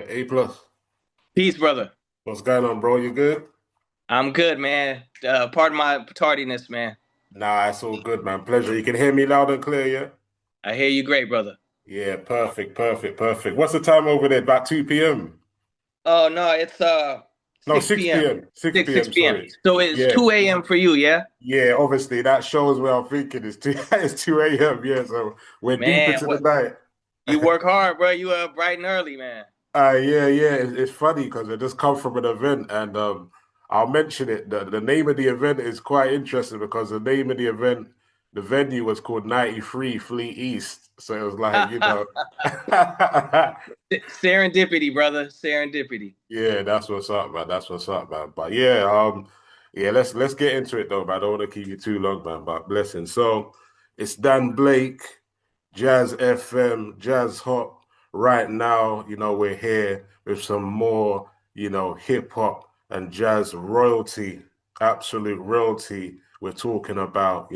A plus. Peace, brother. What's going on, bro? You good? I'm good, man. Pardon my tardiness, man. Nah, it's all good, man. Pleasure. You can hear me loud and clear, yeah? I hear you great, brother. Yeah, perfect, perfect, perfect. What's the time over there? About 2 p.m. Oh no, it's No, 6 6 p.m. p.m. 6 6 p.m. p.m. Sorry. So it's Yeah. 2 a.m. for you, yeah? Yeah, obviously that shows where I'm thinking it's 2 it's 2 a.m. Yeah, so we're deep Man, into the what night. you work hard, bro. You up bright and early, man. Yeah. It's funny because I just come from an event and I'll mention it. The name of the event is quite interesting because the name of the event, the venue was called 93 Fleet East. So it was like, Serendipity, brother. Serendipity. yeah, that's what's up, man. That's what's up, man. But yeah, let's get into it though, man. I don't want to keep you too long, man. But blessing. So it's Dan Blake, Jazz FM, Jazz Hop. Right now, we're here with some more, hip hop and jazz royalty, absolute royalty. We're talking about,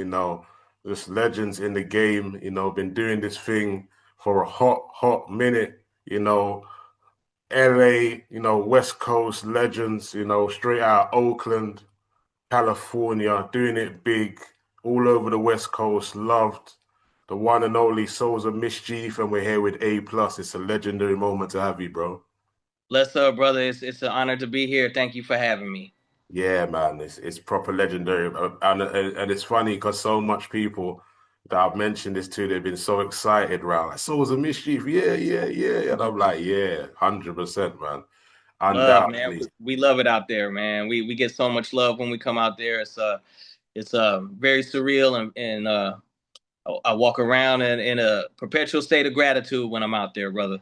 just legends in the game, been doing this thing for a hot minute, you know, LA, West Coast legends, straight out of Oakland, California, doing it big, all over the West Coast, loved the one and only Souls of Mischief, and we're here with A plus. It's a legendary moment to have you, bro. Bless up, brother. It's an honor to be here. Thank you for having me. Yeah, man, it's proper legendary, and it's funny because so much people that I've mentioned this to, they've been so excited, right? Like Souls of Mischief, yeah, and I'm like, yeah, 100%, man, Love, man. undoubtedly. We love it out there, man. We get so much love when we come out there. It's very surreal and I walk around in a perpetual state of gratitude when I'm out there, brother.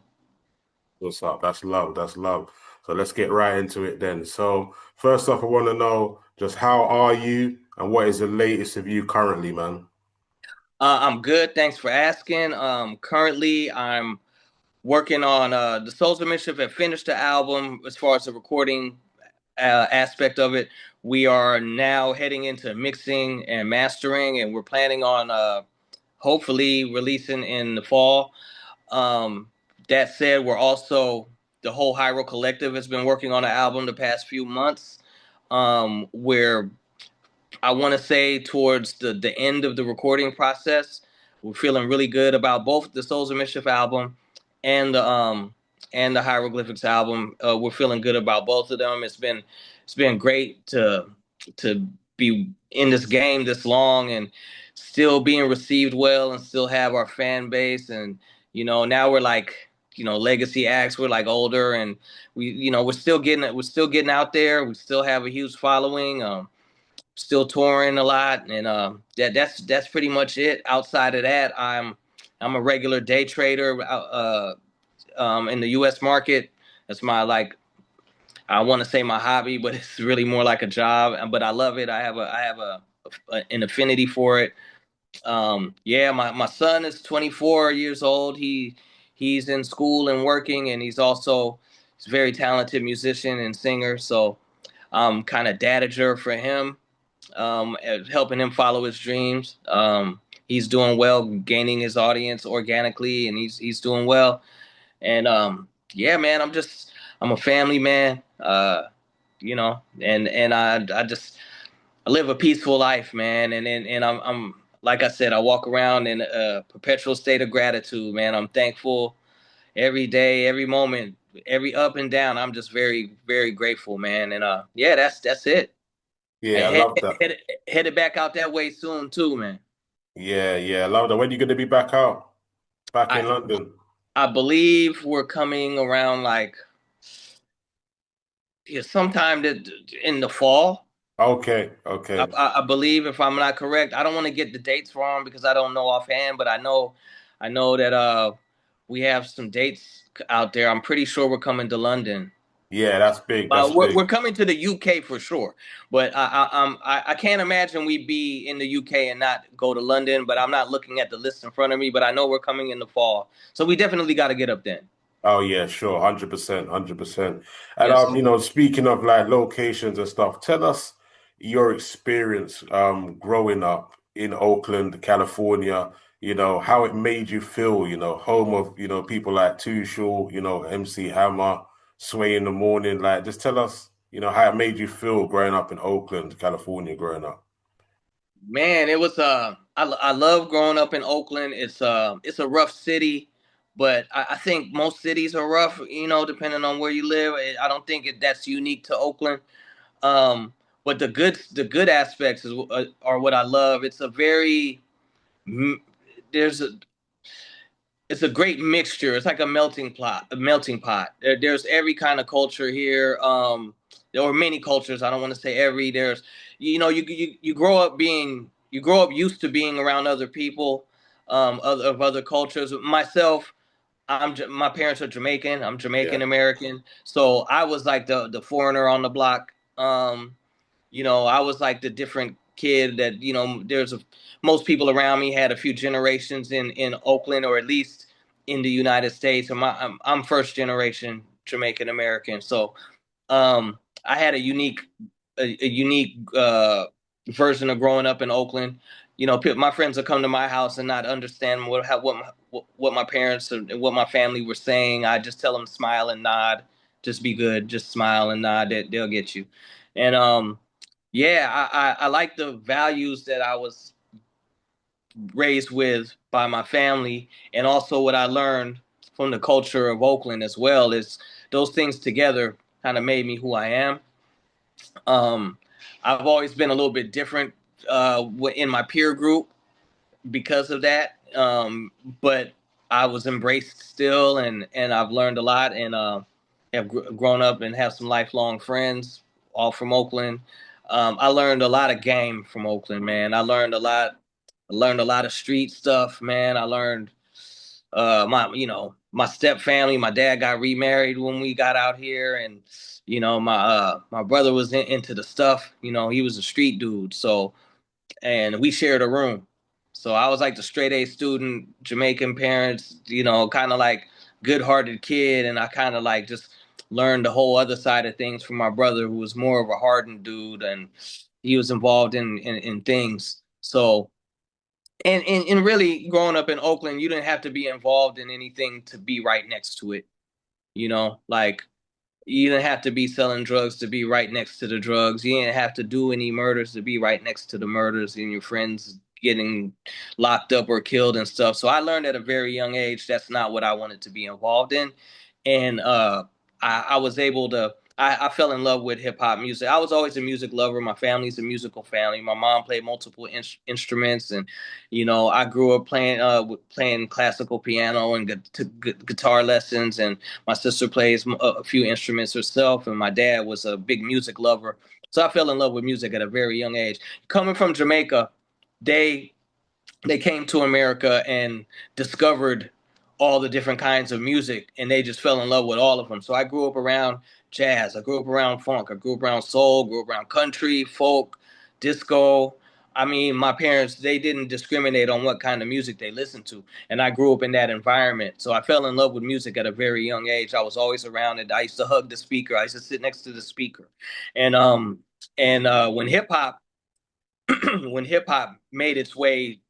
What's up? That's love. That's love. So let's get right into it then. So first off, I want to know just how are you and what is the latest of you currently, man? I'm good. Thanks for asking. Currently, I'm working on the Souls of Mischief. Have finished the album as far as the recording aspect of it. We are now heading into mixing and mastering, and we're planning on hopefully releasing in the fall. Um, that said, we're also the whole Hyro Collective has been working on the album the past few months. Where I want to say towards the end of the recording process, we're feeling really good about both the Souls of Mischief album and the Hieroglyphics album. We're feeling good about both of them. It's been great to be in this game this long and still being received well and still have our fan base. And now we're like legacy acts. We're like older and we're still getting out there. We still have a huge following. Still touring a lot, and that's pretty much it. Outside of that, I'm a regular day trader in the U.S. market. That's my like I want to say my hobby, but it's really more like a job. But I love it. I have an affinity for it. Yeah, my son is 24 years old. He's in school and working, and he's a very talented musician and singer. So I'm kind of dadager for him, helping him follow his dreams. He's doing well, gaining his audience organically, and he's doing well. And yeah, man, I'm a family man. And I live a peaceful life, man. And I'm like I said, I walk around in a perpetual state of gratitude, man. I'm thankful every day, every moment, every up and down. I'm just very, very grateful, man. And yeah, that's it. Yeah, I Head, love that. head, headed back out that way soon too, man. Yeah, I love that. When are you going to be back out? Back in I London? I believe we're coming around like sometime in the fall. Okay. I believe if I'm not correct, I don't want to get the dates wrong because I don't know offhand, but I know that we have some dates out there. I'm pretty sure we're coming to London. Yeah, that's big. Uh, That's we're, big. we're coming to the UK for sure, but I can't imagine we'd be in the UK and not go to London. But I'm not looking at the list in front of me. But I know we're coming in the fall, so we definitely got to get up then. Oh yeah, sure, 100%, 100%. And Yes. speaking of like locations and stuff, tell us your experience growing up in Oakland, California, how it made you feel, home of, people like Too Short, MC Hammer. sway in the morning. Like, just tell us, how it made you feel growing up in Oakland, California, growing up. Man, it was I love growing up in Oakland. It's a rough city, but I think most cities are rough, depending on where you live. I don't think that's unique to Oakland. But the good aspects are what I love. It's a very there's a it's a great mixture. It's like a melting pot. There's every kind of culture here. There are many cultures. I don't want to say every. There's, you grow up used to being around other people, of other cultures. Myself, my parents are Jamaican. I'm Yeah, Jamaican American, so I was like the foreigner on the block. I was like the different kid that most people around me had a few generations in Oakland, or at least in the United States. I'm first generation Jamaican American, so I had a unique version of growing up in Oakland. My friends would come to my house and not understand what my parents and what my family were saying. I just tell them smile and nod, just be good, just smile and nod. They'll get you, and yeah, I like the values that I was raised with by my family, and also what I learned from the culture of Oakland as well. Is those things together kind of made me who I am. Um, I've always been a little bit different in my peer group because of that. But I was embraced still, and I've learned a lot, and have grown up and have some lifelong friends, all from Oakland. I learned a lot of game from Oakland, man. I learned a lot. I learned a lot of street stuff, man. I learned my step family. My dad got remarried when we got out here, and my brother was into the stuff. He was a street dude, so and we shared a room. So I was like the straight A student, Jamaican parents, kind of like good-hearted kid, and I kind of like just learned the whole other side of things from my brother, who was more of a hardened dude, and he was involved in things. So and really growing up in Oakland, you didn't have to be involved in anything to be right next to it. Like you didn't have to be selling drugs to be right next to the drugs. You didn't have to do any murders to be right next to the murders and your friends getting locked up or killed and stuff. So I learned at a very young age that's not what I wanted to be involved in. And I was able to. I fell in love with hip hop music. I was always a music lover. My family's a musical family. My mom played multiple instruments, and I grew up playing classical piano and guitar lessons. And my sister plays a few instruments herself, and my dad was a big music lover. So I fell in love with music at a very young age. Coming from Jamaica, they they came to America and discovered all the different kinds of music, and they just fell in love with all of them. So I grew up around jazz, I grew up around funk, I grew up around soul, grew up around country, folk, disco. I mean, my parents, they didn't discriminate on what kind of music they listened to. And I grew up in that environment. So I fell in love with music at a very young age. I was always around it. I used to hug the speaker. I used to sit next to the speaker. And when hip hop when hip hop made its way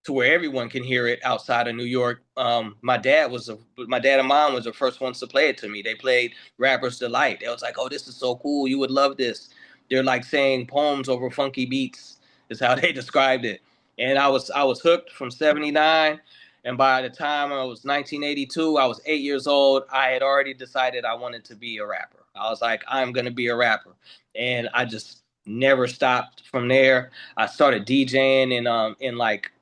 to where everyone can hear it outside of New York. My dad and mom was the first ones to play it to me. They played Rapper's Delight. They was like, "Oh, this is so cool. You would love this." They're like saying poems over funky beats. Is how they described it. And I was hooked from '79. And by the time I was 1982, I was 8 years old. I had already decided I wanted to be a rapper. I was like, I'm gonna be a rapper, and I just never stopped from there. I started DJing in like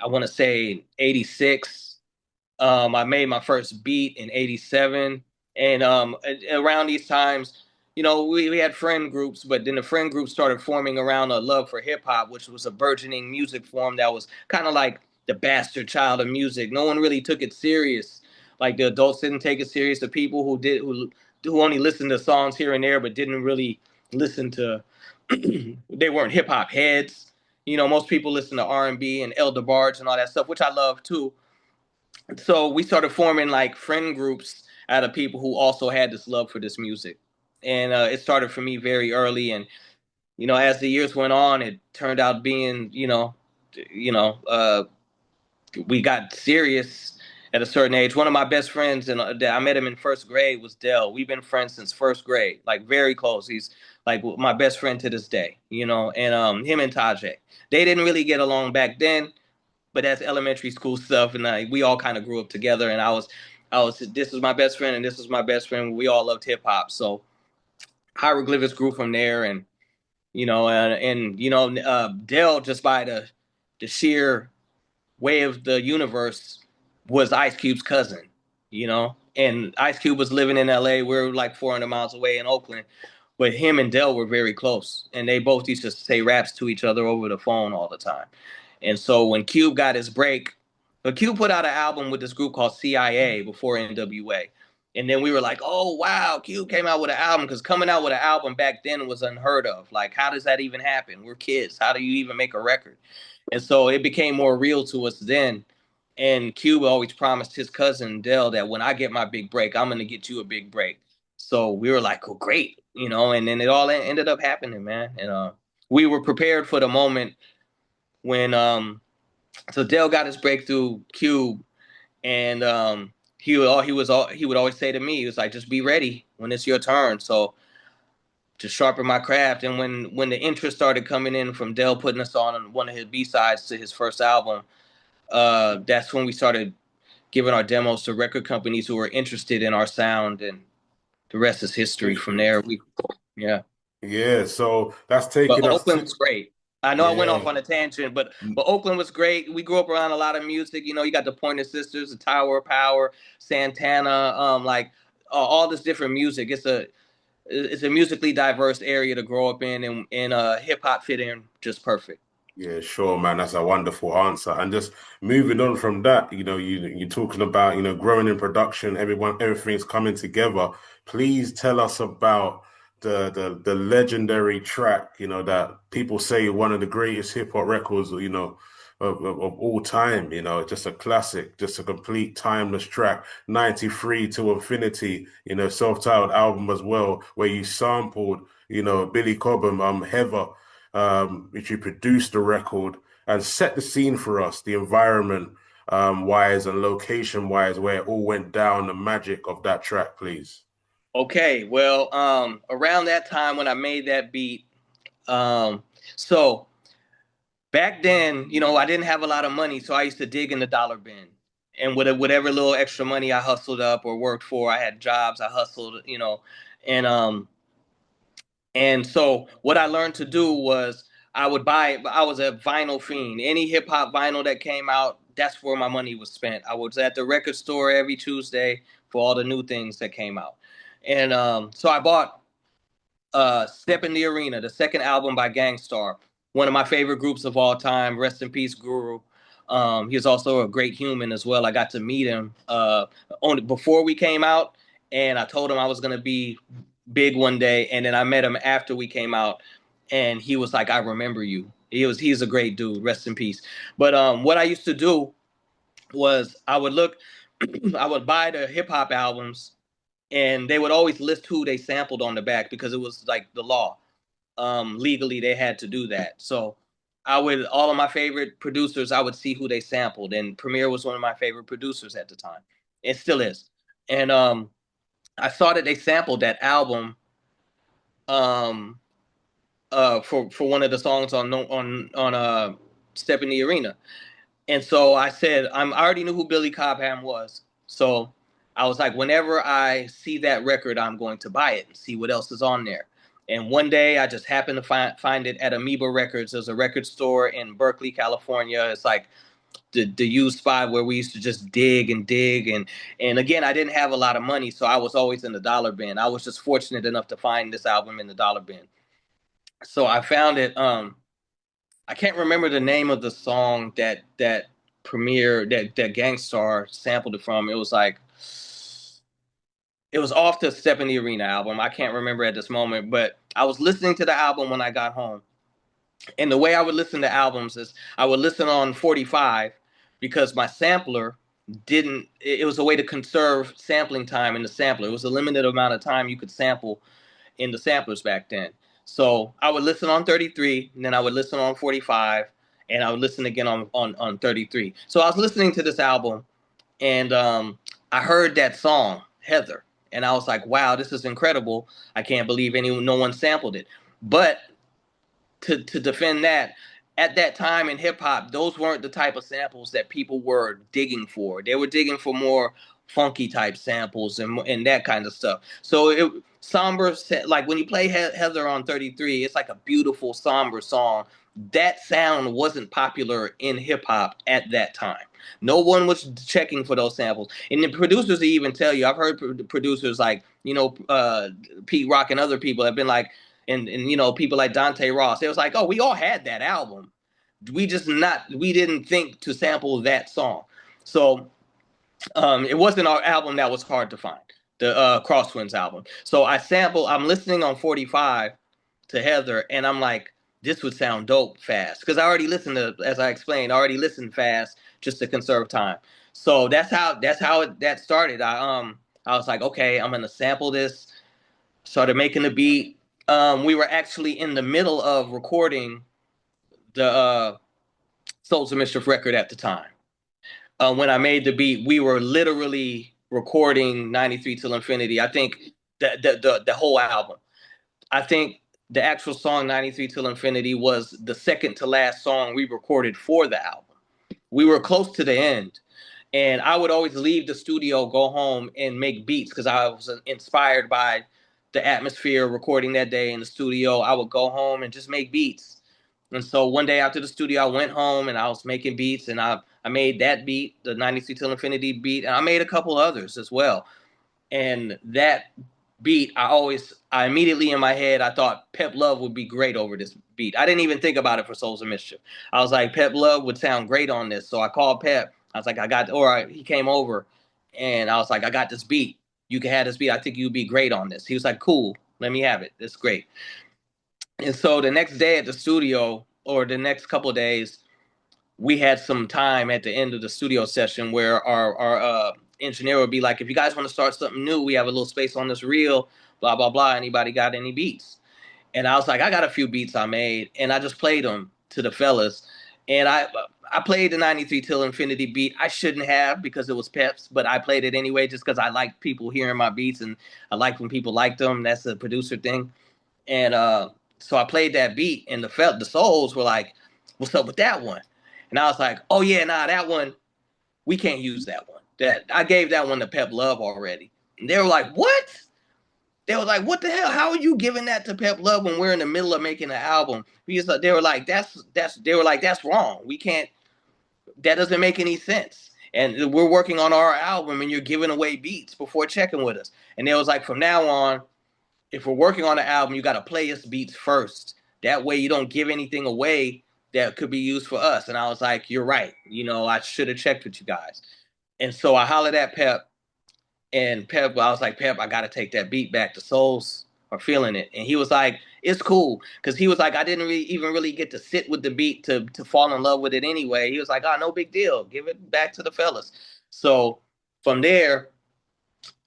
I want to say 86. I made my first beat in 87. And around these times, we had friend groups, but then the friend groups started forming around a love for hip hop, which was a burgeoning music form that was kind of like the bastard child of music. No one really took it serious. Like the adults didn't take it serious. The people who only listened to songs here and there, but didn't really listen to, they weren't hip hop heads. Most people listen to R&B and El DeBarge and all that stuff, which I love too. So we started forming like friend groups out of people who also had this love for this music, and it started for me very early. And as the years went on, it turned out being, you know, we got serious at a certain age. One of my best friends, and I met him in first grade, was Dell. We've been friends since first grade, like very close. He's like my best friend to this day, you know. And him and Tajay, they didn't really get along back then, but that's elementary school stuff, and we all kind of grew up together. And this was my best friend, and this was my best friend. We all loved hip hop, so hieroglyphics grew from there, and Dell, just by the sheer way of the universe, was Ice Cube's cousin, you know, and Ice Cube was living in LA. We're like 400 miles away in Oakland, but him and Dell were very close, and they both used to say raps to each other over the phone all the time. And so when Cube got his break, but Cube put out an album with this group called CIA before NWA. And then we were like, oh, wow, Cube came out with an album, because coming out with an album back then was unheard of. Like, how does that even happen? We're kids. How do you even make a record? And so it became more real to us then. And Cube always promised his cousin Dell that when I get my big break, I'm going to get you a big break. So we were like, oh, great, you know, and then it all ended up happening, man. And we were prepared for the moment when so Dell got his breakthrough Cube, and he would always say to me, he was like, just be ready when it's your turn. So to sharpen my craft. And when the interest started coming in from Dell putting us on one of his B-sides to his first album, that's when we started giving our demos to record companies who were interested in our sound, and the rest is history from there. Yeah. Yeah, so that's But taking us Oakland to was great. I know I went off yeah. on a tangent, but Oakland was great. We grew up around a lot of music. You know, you got the Pointer Sisters, the Tower of Power, Santana, all this different music. It's a musically diverse area to grow up in, and hip hop fit in just perfect. Yeah, sure, man. That's a wonderful answer. And just moving on from that, you're talking about, growing in production, everything's coming together. Please tell us about the legendary track, that people say one of the greatest hip hop records, of all time, just a classic, just a complete timeless track, 93 Til Infinity, self-titled album as well, where you sampled, Billy Cobham, Heather, which you produced the record and set the scene for us, the environment wise and location wise, where it all went down, the magic of that track, please. Okay, well, around that time when I made that beat, so back then, I didn't have a lot of money, so I used to dig in the dollar bin. And with whatever little extra money I hustled up or worked for, I had jobs, I hustled, and so what I learned to do was I was a vinyl fiend. Any hip hop vinyl that came out, that's where my money was spent. I was at the record store every Tuesday for all the new things that came out. And so I bought Step in the Arena, the second album by Gangstar, one of my favorite groups of all time. Rest in peace, Guru. He was also a great human as well. I got to meet him before we came out, and I told him I was going to be big one day. And then I met him after we came out, and he was like, I remember you. He's a great dude. Rest in peace. But what I used to do was I would I would buy the hip hop albums, and they would always list who they sampled on the back, because it was like the law. Legally they had to do that. So all of my favorite producers, I would see who they sampled, and Premier was one of my favorite producers at the time. It still is. And I saw that they sampled that album um for one of the songs on Step in the Arena. And so I said, I already knew who Billy Cobham was. So I was like, whenever I see that record, I'm going to buy it and see what else is on there. And one day I just happened to find it at Amoeba Records. There's a record store in Berkeley, California. It's like the used spot where we used to just dig and dig. And again, I didn't have a lot of money, so I was always in the dollar bin. I was just fortunate enough to find this album in the dollar bin. So I found it. I can't remember the name of the song that Premier that Gangstar sampled it from. It was off the Step in the Arena album. I can't remember at this moment, but I was listening to the album when I got home. And the way I would listen to albums is I would listen on 45, because my sampler didn't, it was a way to conserve sampling time in the sampler. It was a limited amount of time you could sample in the samplers back then. So I would listen on 33, and then I would listen on 45, and I would listen again on 33. So I was listening to this album And I heard that song, Heather, and I was like, wow, this is incredible. I can't believe no one sampled it. But to defend that, at that time in hip hop, those weren't the type of samples that people were digging for. They were digging for more funky type samples and that kind of stuff. So somber, like when you play Heather on 33, it's like a beautiful somber song. That sound wasn't popular in hip hop at that time. No one was checking for those samples, and the producers even tell you. I've heard producers like Pete Rock and other people have been like, and people like Dante Ross. It was like, oh, we all had that album. We didn't think to sample that song. So it wasn't our album that was hard to find, the Crosswinds album. So I'm listening on 45 to Heather, and I'm like, this would sound dope fast. Because I already listened to, as I explained, I already listened fast just to conserve time. So that started. I was like, okay, I'm gonna sample this. Started making the beat. We were actually in the middle of recording the Souls of Mischief record at the time. When I made the beat, we were literally recording 93 Till Infinity. I think the whole album. I think the actual song 93 Till Infinity was the second to last song we recorded for the album. We were close to the end. And I would always leave the studio, go home, and make beats because I was inspired by the atmosphere recording that day in the studio. I would go home and just make beats. And so one day after the studio, I went home and I was making beats, and I made that beat, the 93 Till Infinity beat, and I made a couple others as well. And that beat, I immediately in my head, I thought Pep Love would be great over this beat. I didn't even think about it for Souls of Mischief. I was like, Pep Love would sound great on this. So I called Pep. I was like, he came over and I was like, I got this beat. You can have this beat. I think you'd be great on this. He was like, cool, let me have it. It's great. And so the next day at the studio, or the next couple of days, we had some time at the end of the studio session where our engineer would be like, if you guys want to start something new, we have a little space on this reel, blah, blah, blah. Anybody got any beats? And I was like, I got a few beats I made, and I just played them to the fellas. And I played the 93 Till Infinity beat. I shouldn't have because it was Pep's, but I played it anyway just because I like people hearing my beats, and I like when people like them. That's a producer thing. And so I played that beat, and the Souls were like, what's up with that one? And I was like, oh yeah, nah, that one, we can't use that one. That I gave that one to Pep Love already. And they were like, what? They were like, what the hell? How are you giving that to Pep Love when we're in the middle of making an album? They were like, that's wrong. We can't, that doesn't make any sense. And we're working on our album and you're giving away beats before checking with us. And they was like, from now on, if we're working on an album, you got to play us beats first. That way you don't give anything away that could be used for us. And I was like, you're right. I should have checked with you guys. And so I hollered at Pep, and Pep, I was like, Pep, I got to take that beat back. The Souls are feeling it. And he was like, it's cool. Because he was like, I didn't even really get to sit with the beat to fall in love with it anyway. He was like, oh, no big deal. Give it back to the fellas. So from there,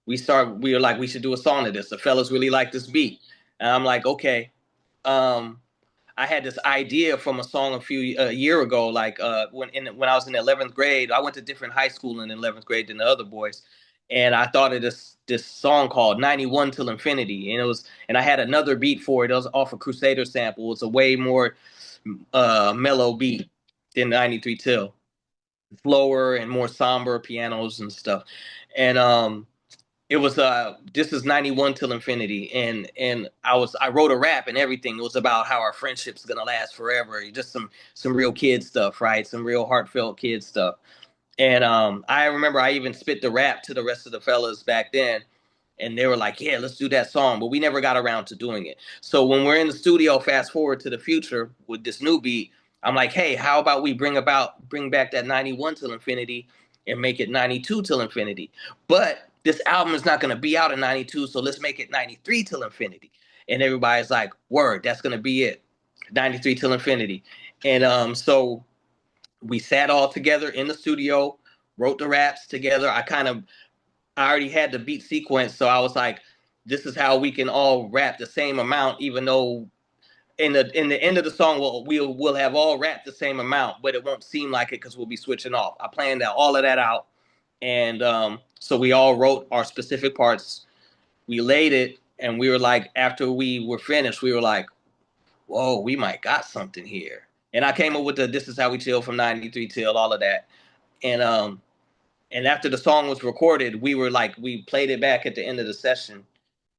we were like, we should do a song of this. The fellas really like this beat. And I'm like, okay. I had this idea from a song a year ago, like when I was in the 11th grade. I went to different high school in the 11th grade than the other boys, and I thought of this song called 91 Till Infinity, and I had another beat for it. It was off a Crusader sample. It's a way more mellow beat than 93 Till, slower and more somber pianos and stuff, and it was this is 91 Till Infinity, and I wrote a rap and everything. It was about how our friendship's gonna last forever. Just some real kid stuff, right? Some real heartfelt kid stuff. And I remember I even spit the rap to the rest of the fellas back then, and they were like, yeah, let's do that song, but we never got around to doing it. So when we're in the studio, fast forward to the future with this new beat, I'm like, hey, how about we bring back that 91 Till Infinity and make it 92 Till Infinity? But this album is not going to be out in 92, so let's make it 93 Till Infinity. And everybody's like, word, that's going to be it, 93 Till Infinity. And so we sat all together in the studio, wrote the raps together. I already had the beat sequence, so I was like, this is how we can all rap the same amount, even though in the end of the song we'll have all rapped the same amount, but it won't seem like it because we'll be switching off. I planned all of that out, And so we all wrote our specific parts. We laid it, and we were like, after we were finished, we were like, whoa, we might got something here. And I came up with the "This Is How We Chill" from '93 till all of that. And after the song was recorded, we were like, we played it back at the end of the session,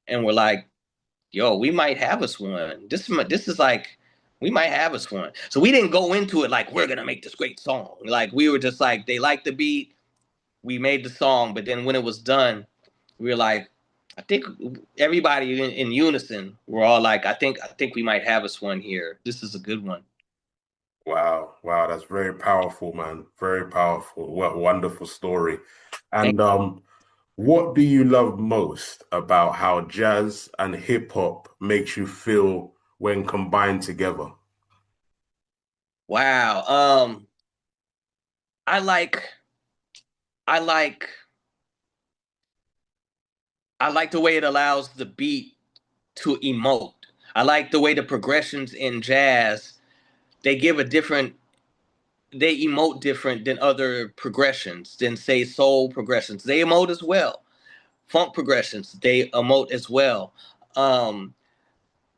and we're like, yo, we might have us one. This is like, we might have us one. So we didn't go into it like we're gonna make this great song. Like we were just like, they liked the beat, we made the song, but then when it was done, we were like, I think everybody in unison, we're all like, I think we might have us one here. This is a good one. Wow, wow, that's very powerful, man. Very powerful. What a wonderful story. Thank And what do you love most about how jazz and hip hop makes you feel when combined together? Wow. I like I like I like the way it allows the beat to emote. I like the way the progressions in jazz, they give a different, they emote different than other progressions, than say soul progressions. They emote as well. Funk progressions, they emote as well. Um,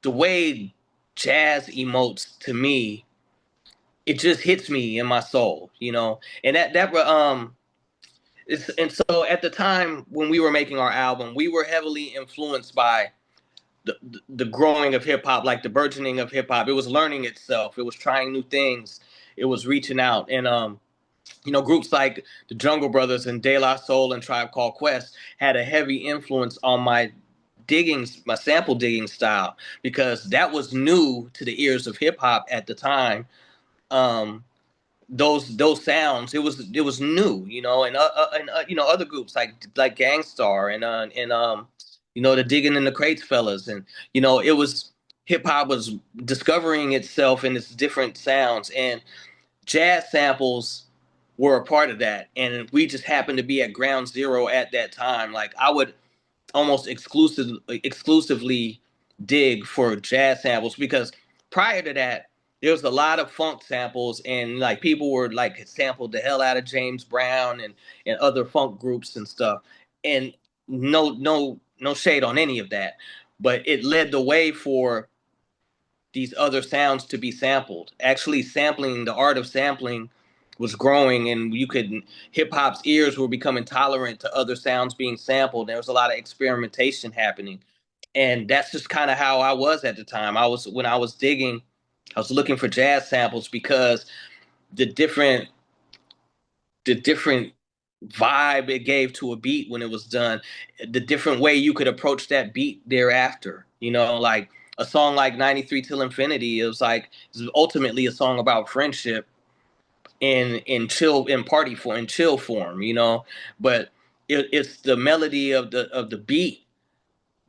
the way jazz emotes to me, it just hits me in my soul, you know. And and so at the time when we were making our album, we were heavily influenced by the growing of hip hop, like the burgeoning of hip hop. It was learning itself. It was trying new things. It was reaching out, and groups like the Jungle Brothers and De La Soul and Tribe Called Quest had a heavy influence on my sample digging style, because that was new to the ears of hip hop at the time. Um, those sounds, it was new, other groups like Gangstar and the Digging in the Crates fellas, and it was, hip hop was discovering itself in its different sounds, and jazz samples were a part of that, and we just happened to be at ground zero at that time. Like I would almost exclusively dig for jazz samples, because prior to that there was a lot of funk samples, and like people were like sampled the hell out of James Brown and other funk groups and stuff, and no shade on any of that, but it led the way for these other sounds to be sampled. Actually, sampling, the art of sampling was growing, and hip hop's ears were becoming tolerant to other sounds being sampled. There was a lot of experimentation happening. And that's just kind of how I was at the time. When I was digging, I was looking for jazz samples, because the different the different vibe it gave to a beat when it was done, the different way you could approach that beat thereafter. Like a song like '93 Till Infinity, it was ultimately a song about friendship in chill form, But it's the melody of the beat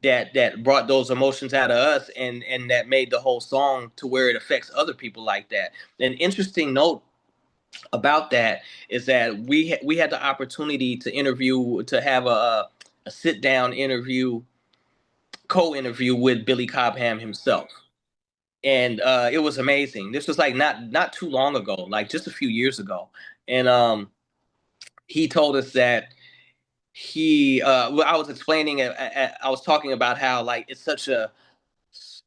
that brought those emotions out of us, and that made the whole song to where it affects other people like that. An interesting note about that is that we had the opportunity to have a sit down interview, co-interview with Billy Cobham himself, and it was amazing. This was like not too long ago, like just a few years ago, and he told us that I was explaining it, I was talking about how like it's such a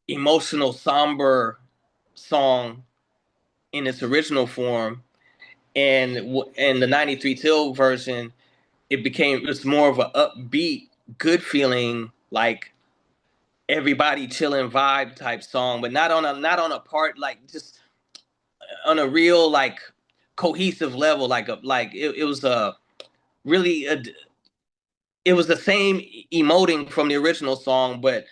emotional, somber song in its original form, and in the '93 Till version, it's more of an upbeat, good feeling, like everybody chilling vibe type song, but not on a part, like just on a real like cohesive level, it was a really it was the same emoting from the original song, but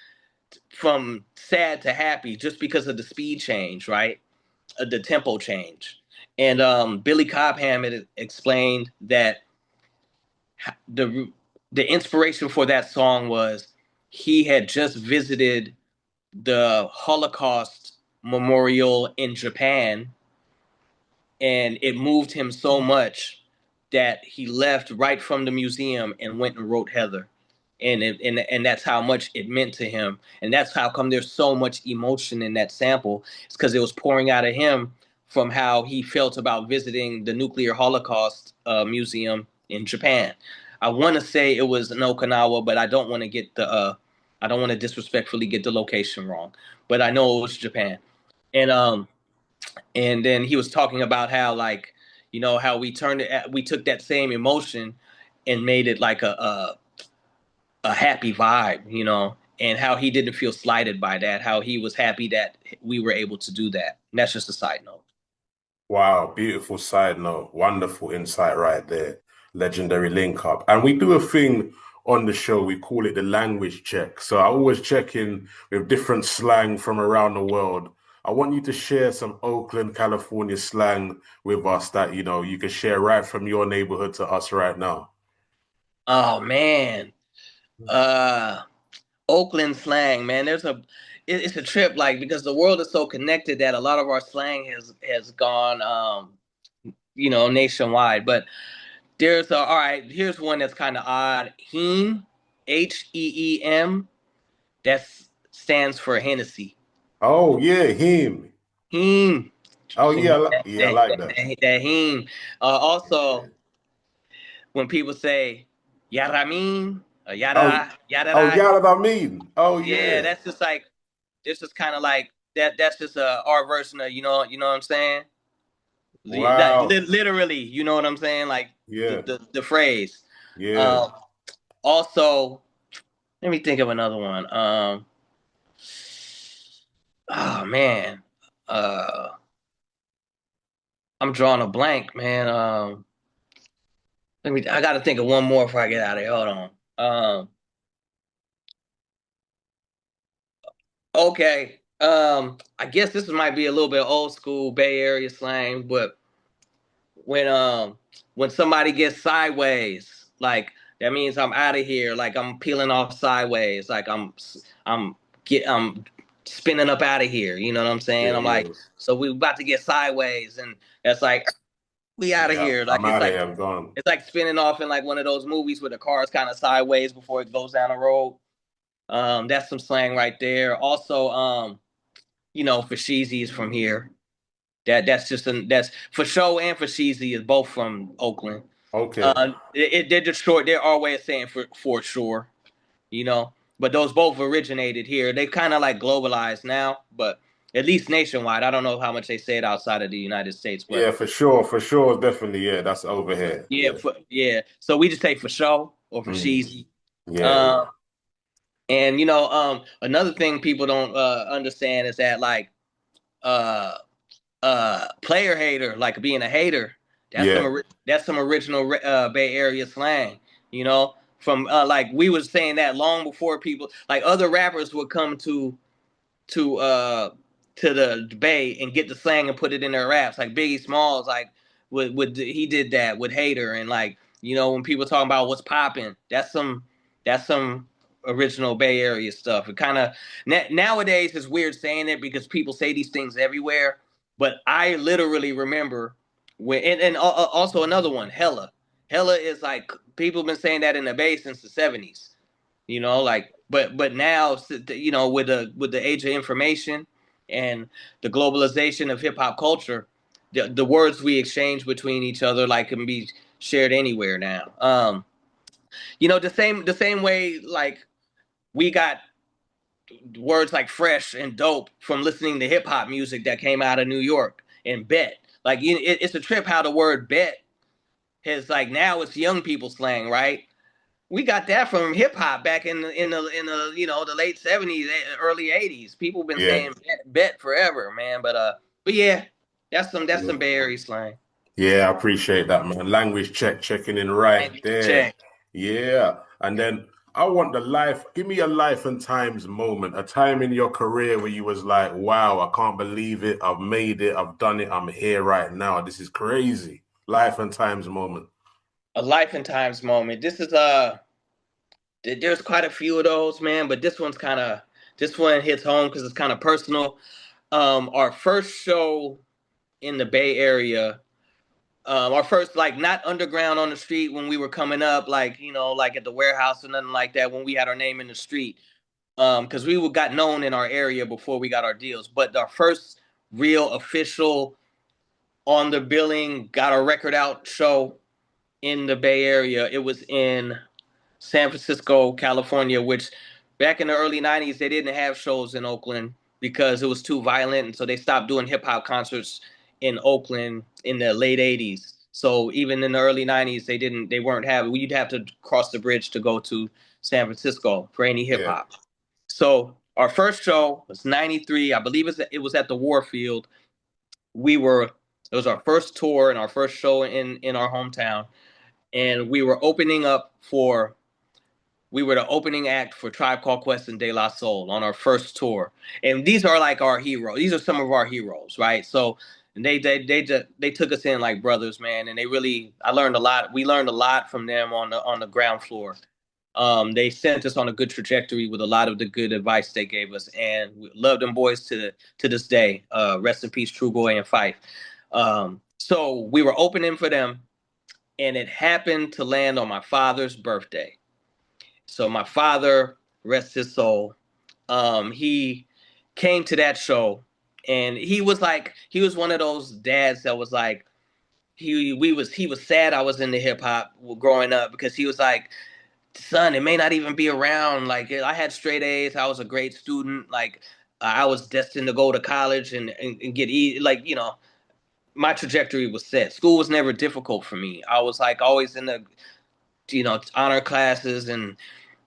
from sad to happy, just because of the speed change, right? The tempo change. And Billy Cobham had explained that the the inspiration for that song was he had just visited the Holocaust memorial in Japan, and it moved him so much that he left right from the museum and went and wrote Heather. And that's how much it meant to him, and that's how come there's so much emotion in that sample. It's because it was pouring out of him from how he felt about visiting the nuclear Holocaust museum in Japan. I want to say it was in Okinawa, but I don't want to get I don't want to disrespectfully get the location wrong. But I know it was Japan, and and then he was talking about how like how we took that same emotion and made it like a happy vibe, and how he didn't feel slighted by that, how he was happy that we were able to do that. And that's just a side note. Wow, beautiful side note. Wonderful insight right there. Legendary link up. And we do a thing on the show, we call it the language check. So I always check in with different slang from around the world. I want you to share some Oakland, California slang with us that, you can share right from your neighborhood to us right now. Oh man. Uh Oakland slang, man. It's a trip, like, because the world is so connected that a lot of our slang has gone nationwide. But all right, here's one that's kind of odd. Heem, Heem. That stands for Hennessy. Oh yeah, him. Heem. Oh So yeah, I that like that. Heem. Also, Yeah. when people say Yaramin or Oh, Yada oh Yada, yeah, that I mean. Oh yeah, yeah. that's just like this is kind of like that. That's just our version of what I'm saying. Wow. Literally, you know what I'm saying? Like Yeah, the phrase. yeah. Um, Also, let me think of another one. Oh man, uh, I'm drawing a blank, man. I got to think of one more before I get out of here. Hold on. Okay. I guess this might be a little bit old school Bay Area slang, but when um when somebody gets sideways, like that means I'm out of here. Like I'm peeling off sideways. Like I'm I'm spinning up out of here. You know what I'm saying? Yeah, I'm like, yeah. so we about to get sideways, and that's like we out of Yeah, here. I'm out of here. I'm gone. It's like spinning off in like one of those movies where the car is kind of sideways before it goes down the road. That's some slang right there. Also, for Sheezy is from here. That's for show and for Sheezy is both from Oakland. Okay. They're just short. They're our way of saying for sure, you know. But those both originated here. They kind of like globalized now, but at least nationwide. I don't know how much they say it outside of the United States, but Yeah, for sure. For sure. Definitely. Yeah, that's over here. yeah, Yeah. yeah. So we just say for show or for Mm. Sheezy. Yeah, Um, yeah. and another thing people don't understand is that like uh player hater, like being a hater. Yeah. That's some original Bay Area slang. From like we was saying that long before people like other rappers would come to uh to the Bay and get the slang and put it in their raps. Like Biggie Smalls, like would he did that with hater, and like when people talking about what's popping, that's some original Bay Area stuff. It kind of nowadays is weird saying it because people say these things everywhere, but I literally remember when and also another one, hella is like people have been saying that in the Bay since the 70s. Like but now with the age of information and the globalization of hip hop culture, the words we exchange between each other like can be shared anywhere now. The same way like we got words like fresh and dope from listening to hip hop music that came out of New York, and bet. Like it's a trip how the word bet has like now it's young people slang, right? We got that from hip hop back in the the late 70s, early 80s. People been Yeah. saying bet forever, man. But yeah, that's some Bay Area slang. Yeah, I appreciate that, man. Language check, checking in right Language there. check. Yeah. And then I want give me a life and times moment, a time in your career where you was like, wow, I can't believe it. I've made it. I've done it. I'm here right now. This is crazy. Life and times moment. A life and times moment. This is there's quite a few of those, man, but this one hits home because it's kind of personal. Our first show in the Bay Area, our first like not underground on the street when we were coming up, like like at the warehouse or nothing like that when we had our name in the street, because we got known in our area before we got our deals. But our first real official on the billing, got our record out show in the Bay Area. It was in San Francisco, California, which back in the early 90s, they didn't have shows in Oakland because it was too violent. And so they stopped doing hip hop concerts in Oakland in the late 80s. So even in the early 90s, they weren't having, you'd have to cross the bridge to go to San Francisco for any hip Yeah. hop. So our first show was 93. I believe it was at the Warfield. It was our first tour and our first show in our hometown. And we were the opening act for Tribe Called Quest and De La Soul on our first tour. And these are like our heroes. These are some of our heroes, right? So they took us in like brothers, man. And I learned a lot. We learned a lot from them on the ground floor. They sent us on a good trajectory with a lot of the good advice they gave us, and we love them boys to this day. Rest in peace, True Boy and Fife. So we were opening for them, and it happened to land on my father's birthday. So my father, rest his soul, he came to that show, and he was one of those dads that was like, he was sad I was into hip hop growing up, because he was like, son, it may not even be around. Like, I had straight A's. I was a great student. Like, I was destined to go to college and get like, my trajectory was set. School was never difficult for me. I was like always in the, honor classes, and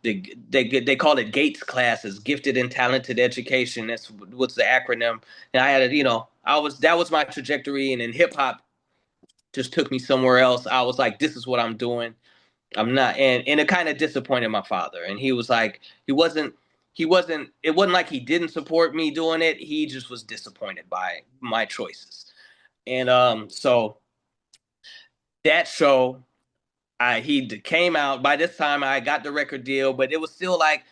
they call it Gates classes, gifted and talented education. That's what's the acronym. And I had that was my trajectory. And then hip hop just took me somewhere else. I was like, this is what I'm doing. I'm not, and it kind of disappointed my father. And he was like, it wasn't like he didn't support me doing it. He just was disappointed by my choices. And so that show, he came out. By this time, I got the record deal, but it was still like,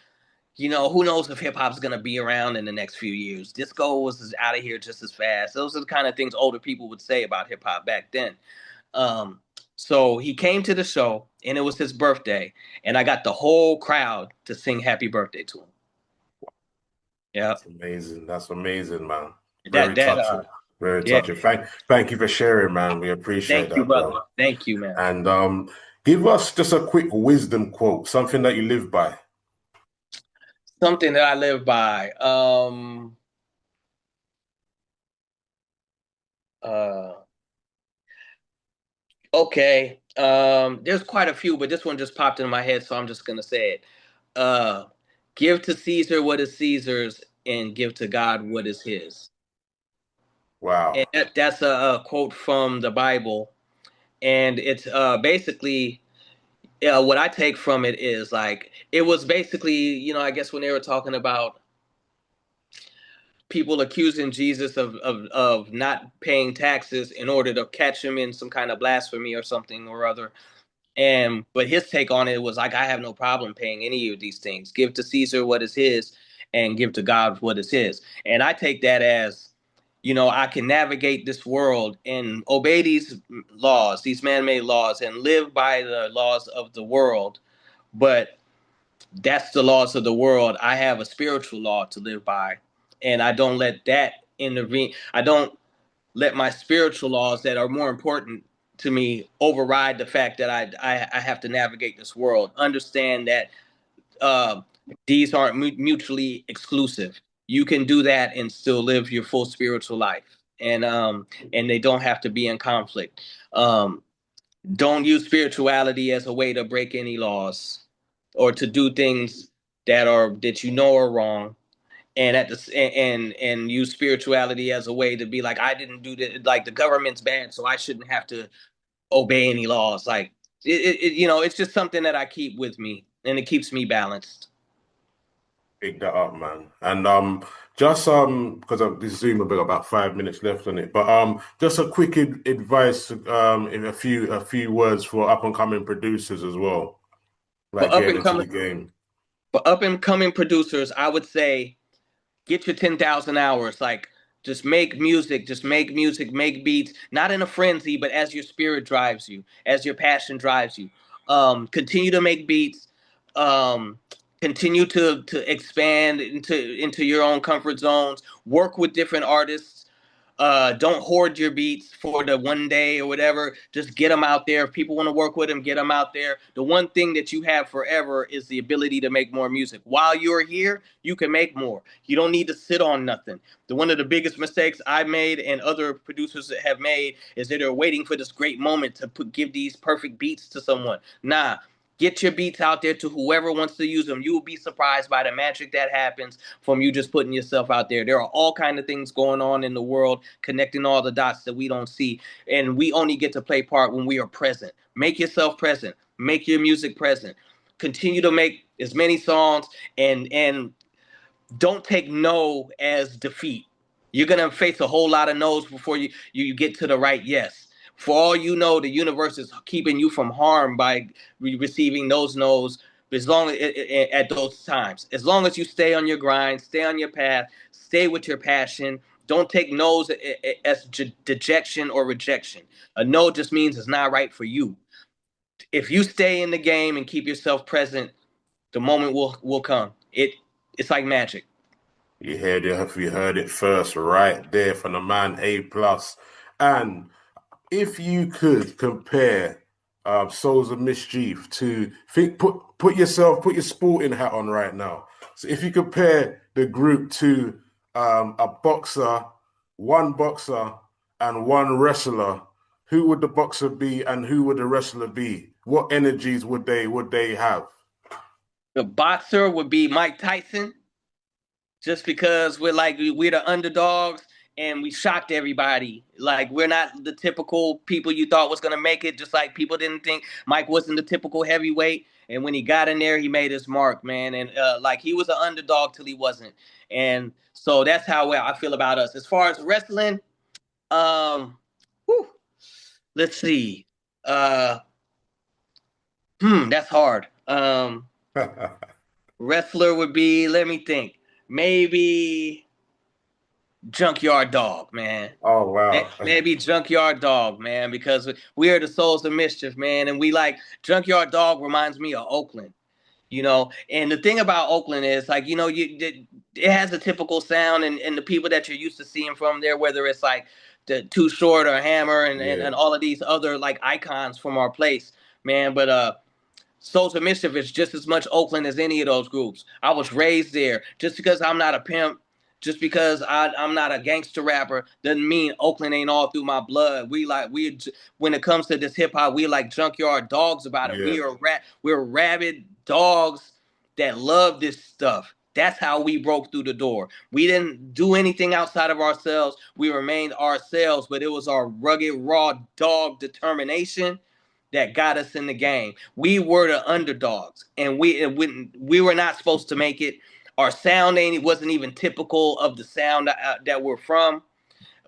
who knows if hip hop's gonna be around in the next few years. Disco was out of here just as fast. Those are the kind of things older people would say about hip hop back then. Um, so he came to the show, and it was his birthday, and I got the whole crowd to sing happy birthday to him. Yeah. That's amazing. That's amazing, man. That Very touching. Very yeah. touching. Thank you for sharing, man. We appreciate Thank you, that, brother. bro. Thank you, man. And give us just a quick wisdom quote, something that you live by. Something that I live by. Uh okay. There's quite a few, but this one just popped in my head, so I'm just gonna say it. Uh Give to Caesar what is Caesar's, and give to God what is his. Wow. And that's a quote from the Bible. And it's basically, what I take from it is like, it was basically, I guess when they were talking about people accusing Jesus of not paying taxes in order to catch him in some kind of blasphemy or something or other. But his take on it was like, I have no problem paying any of these things. Give to Caesar what is his, and give to God what is his. And I take that as, I can navigate this world and obey these laws, these man-made laws, and live by the laws of the world. But that's the laws of the world. I have a spiritual law to live by, and I don't let that intervene. I don't let my spiritual laws that are more important to me override the fact that I have to navigate this world. Understand that uh, these aren't mutually exclusive. You can do that and still live your full spiritual life, and they don't have to be in conflict. Um, don't use spirituality as a way to break any laws or to do things that are wrong, and and use spirituality as a way to be like, I didn't do that, like the government's bad, so I shouldn't have to obey any laws. Like, it's just something that I keep with me, and it keeps me balanced. Pick that up, man. And just because I've Zoom, I've got about 5 minutes left on it. But just a quick advice, in a few words for up and coming producers as well, For like up getting and into the coming game. for up and coming producers, I would say, get your 10,000 hours. Like, just make music, make beats, not in a frenzy, but as your spirit drives you, as your passion drives you. Continue to make beats. Um, Continue to expand into your own comfort zones. Work with different artists. Don't hoard your beats for the one day or whatever. Just get them out there. If people want to work with them, get them out there. The one thing that you have forever is the ability to make more music. While you're here, you can make more. You don't need to sit on nothing. One of the biggest mistakes I made and other producers have made is that they're waiting for this great moment to give these perfect beats to someone. Nah, get your beats out there to whoever wants to use them. You will be surprised by the magic that happens from you just putting yourself out there. There are all kinds of things going on in the world, connecting all the dots that we don't see. And we only get to play part when we are present. Make yourself present. Make your music present. Continue to make as many songs and don't take no as defeat. You're gonna face a whole lot of no's before you get to the right yes. For all you know, the universe is keeping you from harm by receiving those no's. As long as at those times, as long as you stay on your grind, stay on your path, stay with your passion. Don't take no's as dejection or rejection. A no just means it's not right for you. If you stay in the game and keep yourself present, the moment will come. It's like magic. You heard it first right there from the man A plus. And if you could compare Souls of Mischief to put your sporting hat on right now. So if you compare the group to a boxer, one boxer and one wrestler, who would the boxer be and who would the wrestler be? What energies would they have? The boxer would be Mike Tyson, just because we're the underdogs and we shocked everybody. Like we're not the typical people you thought was gonna make it. Just like people didn't think Mike wasn't the typical heavyweight, and when he got in there, he made his mark, man. And like he was an underdog till he wasn't. And so that's how I feel about us. As far as wrestling, um, whew, let's see. Uh, that's hard. Wrestler would be. Let me think. Maybe Junkyard Dog, man. Oh wow. Maybe Junkyard Dog, man, because we are the Souls of Mischief, man, and we like Junkyard Dog reminds me of Oakland, you know. And the thing about Oakland is like, you know, it has a typical sound, and the people that you're used to seeing from there, whether it's like the Too Short or Hammer and Yeah. all of these other like icons from our place, man. But Souls of Mischief is just as much Oakland as any of those groups. I was raised there. Just because I'm not a pimp, just because I'm not a gangster rapper, doesn't mean Oakland ain't all through my blood. When it comes to this hip hop, we like junkyard dogs about it. Yeah. We're rabid dogs that love this stuff. That's how we broke through the door. We didn't do anything outside of ourselves. We remained ourselves, but it was our rugged, raw dog determination that got us in the game. We were the underdogs, and we were not supposed to make it. Our sound wasn't even typical of the sound that we're from.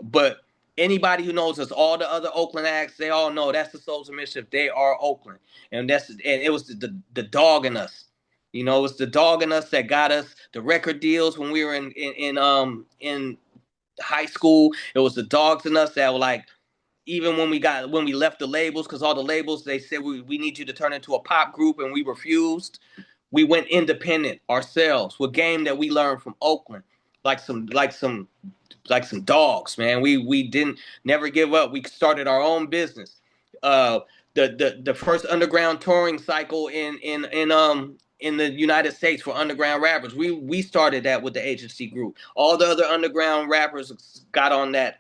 But anybody who knows us, all the other Oakland acts, they all know that's the Souls of Mischief. They are Oakland, and it was the dog in us. You know, it was the dog in us that got us the record deals when we were in high school. It was the dogs in us that were like, even when we left the labels, because all the labels they said we need you to turn into a pop group, and we refused. We went independent ourselves with game that we learned from Oakland, like some dogs, man. We didn't never give up. We started our own business. Uh, the first underground touring cycle in the United States for underground rappers. We started that with the agency group. All the other underground rappers got on that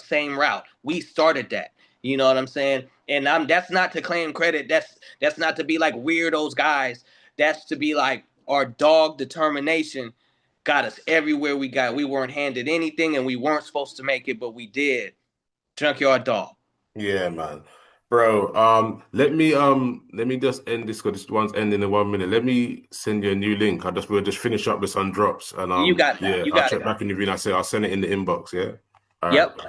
same route. We started that. You know what I'm saying? And that's not to claim credit. That's not to be like weirdos guys. That's to be like our dog determination got us everywhere we got. We weren't handed anything and we weren't supposed to make it, but we did. Junkyard Dog. Yeah, man. Bro, let me just end this because this one's ending in 1 minute. Let me send you a new link. We'll just finish up with some drops and You got it. yeah, You I'll got it. check back in with you and I'll send it in the inbox, yeah? All right, Yep. bro.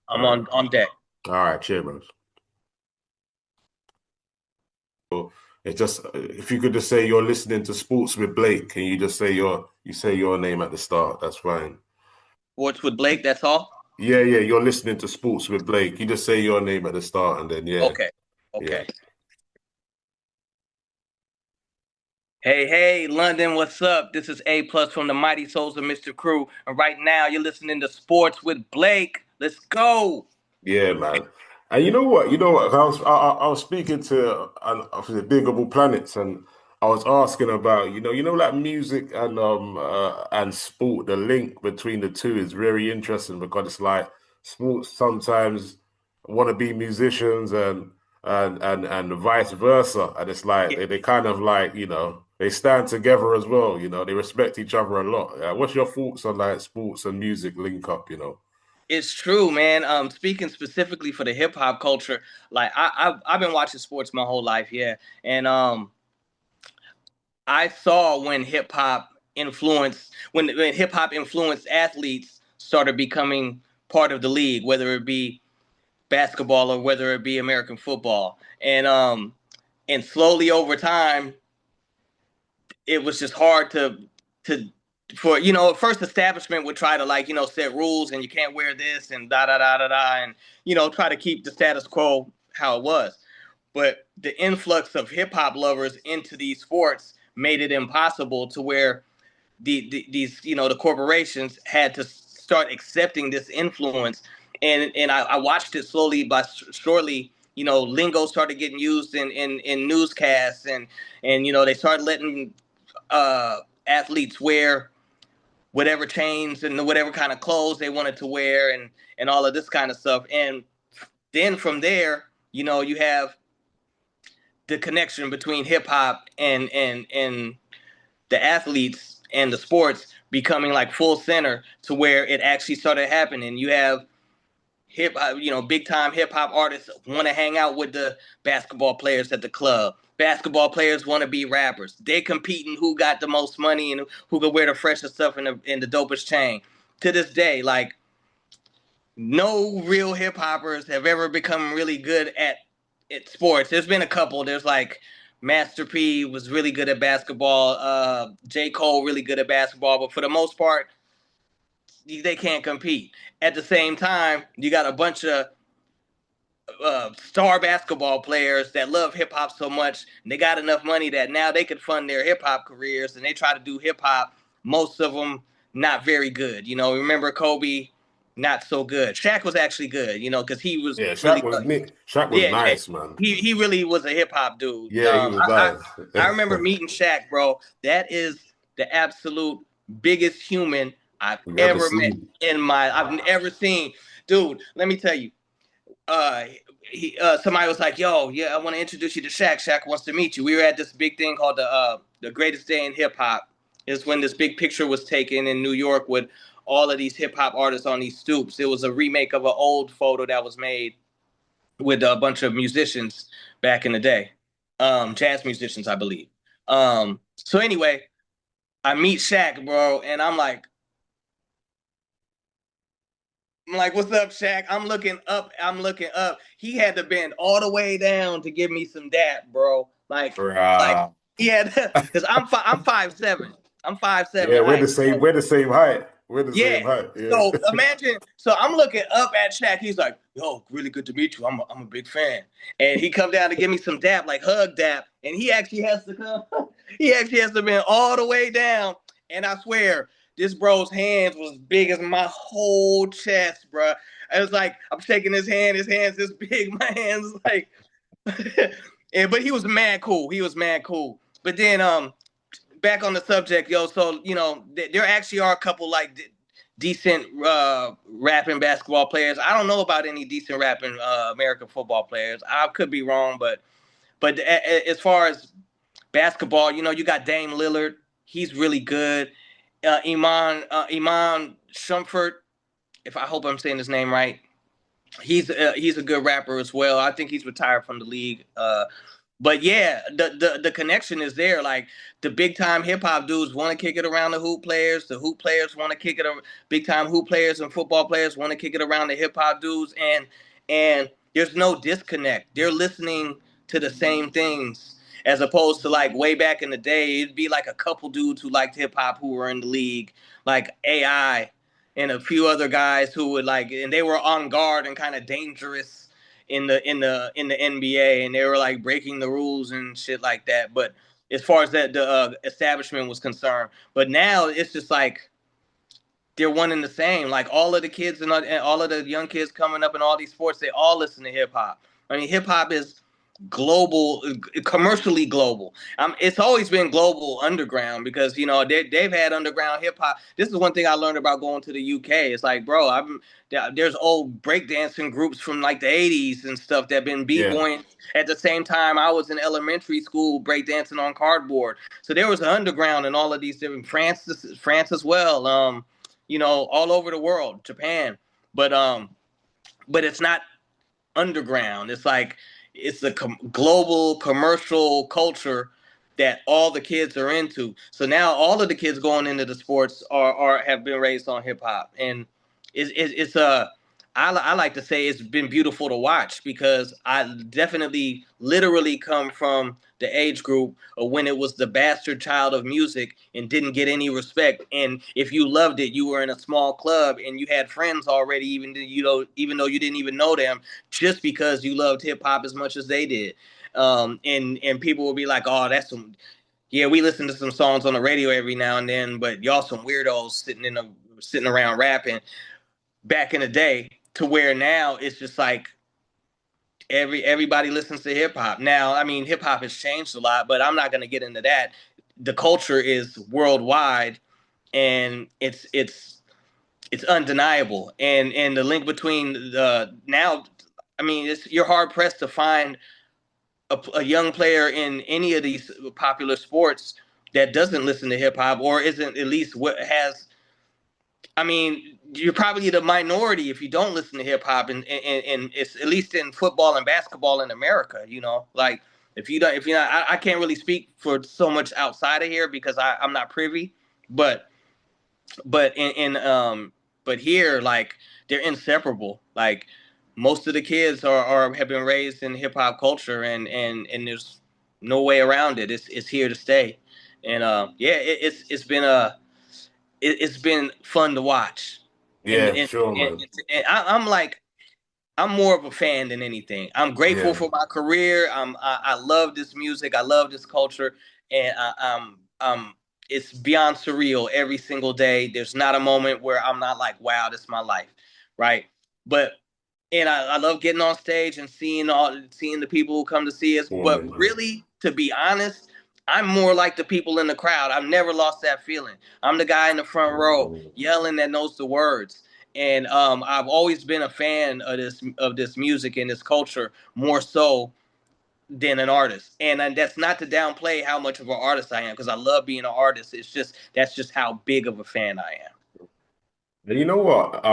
I'm All right. on deck. All right, cheers, bros. It's just if you could just say you're listening to Sports with Blake, can you just say your name at the start? That's fine. Sports with Blake, that's all? Yeah, yeah, you're listening to Sports with Blake. You just say your name at the start and then yeah, Okay. yeah. Okay. Hey, London, what's up? This is A Plus from the Mighty Souls of Mischief crew. And right now you're listening to Sports with Blake. Let's go. Yeah, man. And you know what? You know what? I was speaking to of the Digable Planets, and I was asking about like music and sport. The link between the two is very interesting because it's like sports sometimes want to be musicians and vice versa, and it's like Yeah, they kind of like they stand together as well. They respect each other a lot. What's your thoughts on like sports and music link up? it's true, man. Speaking specifically for the hip hop culture, like I've been watching sports my whole life, yeah. And I saw when hip hop influenced athletes started becoming part of the league, whether it be basketball or whether it be American football. And slowly over time, it was just hard to for first establishment would try to set rules and you can't wear this and da da da da da and try to keep the status quo how it was. But the influx of hip hop lovers into these sports made it impossible to where these the corporations had to start accepting this influence, and I watched it slowly but shortly. Lingo started getting used in newscasts, and they started letting athletes wear whatever chains and whatever kind of clothes they wanted to wear, and all of this kind of stuff. And then from there, you have the connection between hip hop and the athletes and the sports becoming like full center to where it actually started happening. You have big time hip hop artists want to hang out with the basketball players at the club. Basketball players want to be rappers. They competing who got the most money and who could wear the freshest stuff in the dopest chain. To this day, like no real hip hoppers have ever become really good at sports. There's been a couple. There's like Master P was really good at basketball. J. Cole really good at basketball, but for the most part, they can't compete. At the same time, you got a bunch of star basketball players that love hip hop so much, and they got enough money that now they could fund their hip hop careers, and they try to do hip hop. Most of them not very good. Remember Kobe, not so good. Shaq was actually good. Because he was Yeah, really Shaq was yeah. nice, man. He really was a hip hop dude. Yeah, he was I remember nice. meeting Shaq, bro. That is the absolute biggest human I've You ever ever met seen? I've ever seen. Dude, let me tell you, uh somebody was like, "Yo, yeah, I want to introduce you to Shaq. Shaq wants to meet you." We were at this big thing called the Greatest Day in Hip Hop. Is when this big picture was taken in New York with all of these hip hop artists on these stoops. It was a remake of an old photo that was made with a bunch of musicians back in the day, jazz musicians, I believe. So anyway, I meet Shaq, bro, and I'm like, "What's up, Shaq?" I'm looking up. I'm looking up. He had to bend all the way down to give me some dap, bro. Like Bruh. he had because I'm 5'7". I'm five Yeah, seven height. So we're the same height. We're the yeah. same height. Yeah. So imagine. So I'm looking up at Shaq. He's like, "Yo, really good to meet you. I'm a big fan." And he come down to give me some dap, like hug dap. And he actually has to come. He actually has to bend all the way down. And I swear, this bro's hands was big as my whole chest, bro. I was like, I'm shaking his hand. His hand's this big. My hands like. But he was mad cool. He was mad cool. But then back on the subject, yo. So there actually are a couple like decent rapping basketball players. I don't know about any decent rapping American football players. I could be wrong, but as far as basketball, you got Dame Lillard. He's really good. Iman Shumpert, if I hope I'm saying his name right. He's a good rapper as well. I think he's retired from the league. But yeah, the connection is there. Like the big time hip hop dudes want to kick it around the hoop players. The hoop players want to kick it. Big time hoop players and football players want to kick it around the hip hop dudes. And there's no disconnect. They're listening to the same things as opposed to like way back in the day. It'd be like a couple dudes who liked hip hop who were in the league, like AI and a few other guys who would like, and they were on guard and kind of dangerous in the NBA, and they were like breaking the rules and shit like that. But as far as that the establishment was concerned. But now it's just like they're one and the same. Like all of the kids and all of the young kids coming up in all these sports, they all listen to hip hop. I mean, hip hop is global, commercially global. It's always been global underground because they've had underground hip hop. This is one thing I learned about going to the UK. It's like, bro, there's old breakdancing groups from like the '80s and stuff that been Yeah. b-boying at the same time I was in elementary school breakdancing on cardboard. So there was an underground in all of these different France as well. All over the world, Japan, but it's not underground. It's like it's a global commercial culture that all the kids are into. So now all of the kids going into the sports are have been raised on hip hop, and it's a I like to say it's been beautiful to watch because I definitely literally come from the age group of when it was the bastard child of music and didn't get any respect. And if you loved it, you were in a small club and you had friends already, even though you didn't even know them, just because you loved hip hop as much as they did. And people will be like, "Oh, that's some." Yeah, we listen to some songs on the radio every now and then, but y'all some weirdos sitting around rapping. Back in the day, to where now it's just like everybody listens to hip hop. Now, I mean, hip hop has changed a lot, but I'm not going to get into that. The culture is worldwide, and it's undeniable. And the link between the now, I mean, you're hard pressed to find a young player in any of these popular sports that doesn't listen to hip hop or isn't at least what has. I mean, you're probably the minority if you don't listen to hip hop, and it's at least in football and basketball in America. Like if you don't, if you're not, I can't really speak for so much outside of here because I'm not privy, but but here, like they're inseparable. Like most of the kids are have been raised in hip hop culture, and there's no way around it. It's here to stay, and yeah, it's been fun to watch, and Yeah, and, sure, and, man. and I'm like I'm more of a fan than anything. I'm grateful Yeah. for my career. I love this music. I love this culture, and it's beyond surreal every single day. There's not a moment where I'm not like, wow, this is my life, right? But and I love getting on stage and seeing the people who come to see us. Cool, But man. really, to be honest, I'm more like the people in the crowd. I've never lost that feeling. I'm the guy in the front row yelling that knows the words. And I've always been a fan of this music and this culture more so than an artist. And that's not to downplay how much of an artist I am because I love being an artist. It's just that's just how big of a fan I am. And you know what?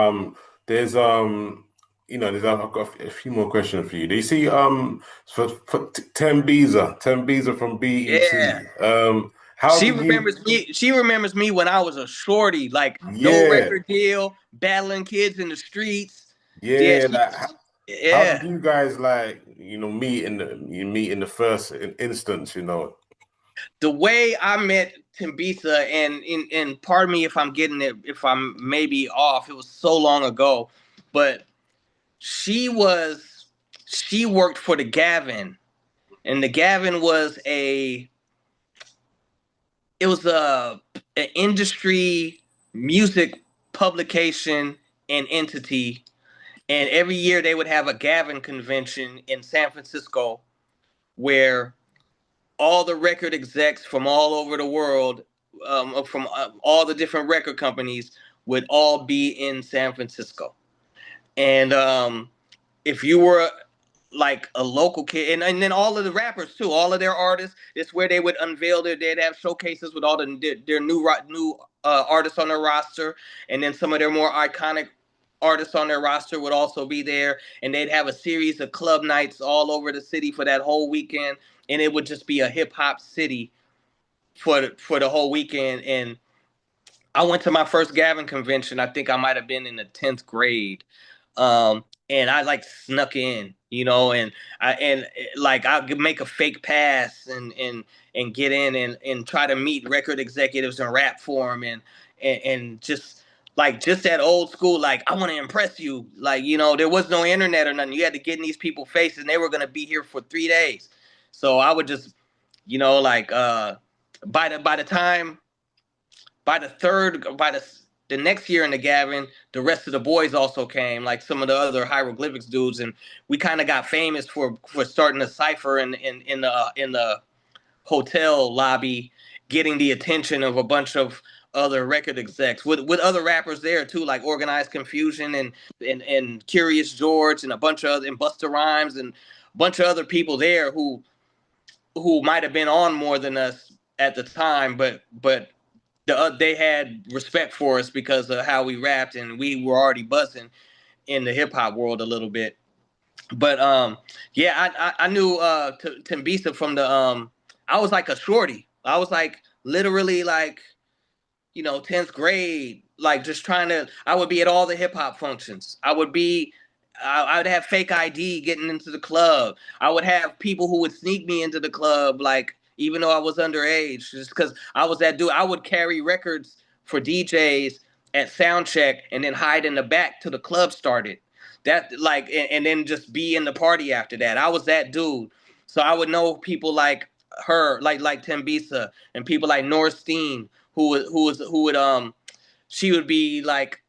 There's I've got a few more questions for you. Do you see for Tembiza from Yeah. BET? How did you? She remembers me when I was a shorty, like no Yeah, record deal, battling kids in the streets. Yeah, yeah. Like, how did yeah. you guys like meet in the first instance? The way I met Timbisa, and pardon me if I'm getting it, if I'm maybe off. It was so long ago, but she was she worked for the Gavin, and the Gavin was an industry music publication and entity, and every year they would have a Gavin convention in San Francisco where all the record execs from all over the world, from all the different record companies, would all be in San Francisco. And if you were like a local kid, and then all of the rappers too, all of their artists, it's where they would unveil they'd have showcases with all their new artists on their roster, and then some of their more iconic artists on their roster would also be there, and they'd have a series of club nights all over the city for that whole weekend, and it would just be a hip hop city for the whole weekend. And I went to my first Gavin convention. I think I might have been in the 10th grade. And I like snuck in, and like I could make a fake pass and get in and try to meet record executives and rap for them and just that old school, like I want to impress you. Like, there was no internet or nothing. You had to get in these people's faces and they were going to be here for 3 days. So I would just You know, like by the time by the next year in the Gavin, the rest of the boys also came, like some of the other hieroglyphics dudes, and we kind of got famous for starting a cipher in the hotel lobby, getting the attention of a bunch of other record execs with other rappers there too, like Organized Confusion and Curious George and a bunch of other, and Busta Rhymes and a bunch of other people there who might have been on more than us at the time, but they had respect for us because of how we rapped, and we were already buzzing in the hip hop world a little bit. But yeah, I knew Timbisa from the I was like a shorty. I was like literally like, you know, 10th grade, like just trying to, I would be at all the hip hop functions. I would have fake ID getting into the club. I would have people who would sneak me into the club, like, even though I was underage, just because I was that dude. I would carry records for DJs at sound check and then hide in the back till the club started. That, like, and then just be in the party after that. I was that dude. So I would know people like her, like Tembisa, and people like Norstein, who would she would be like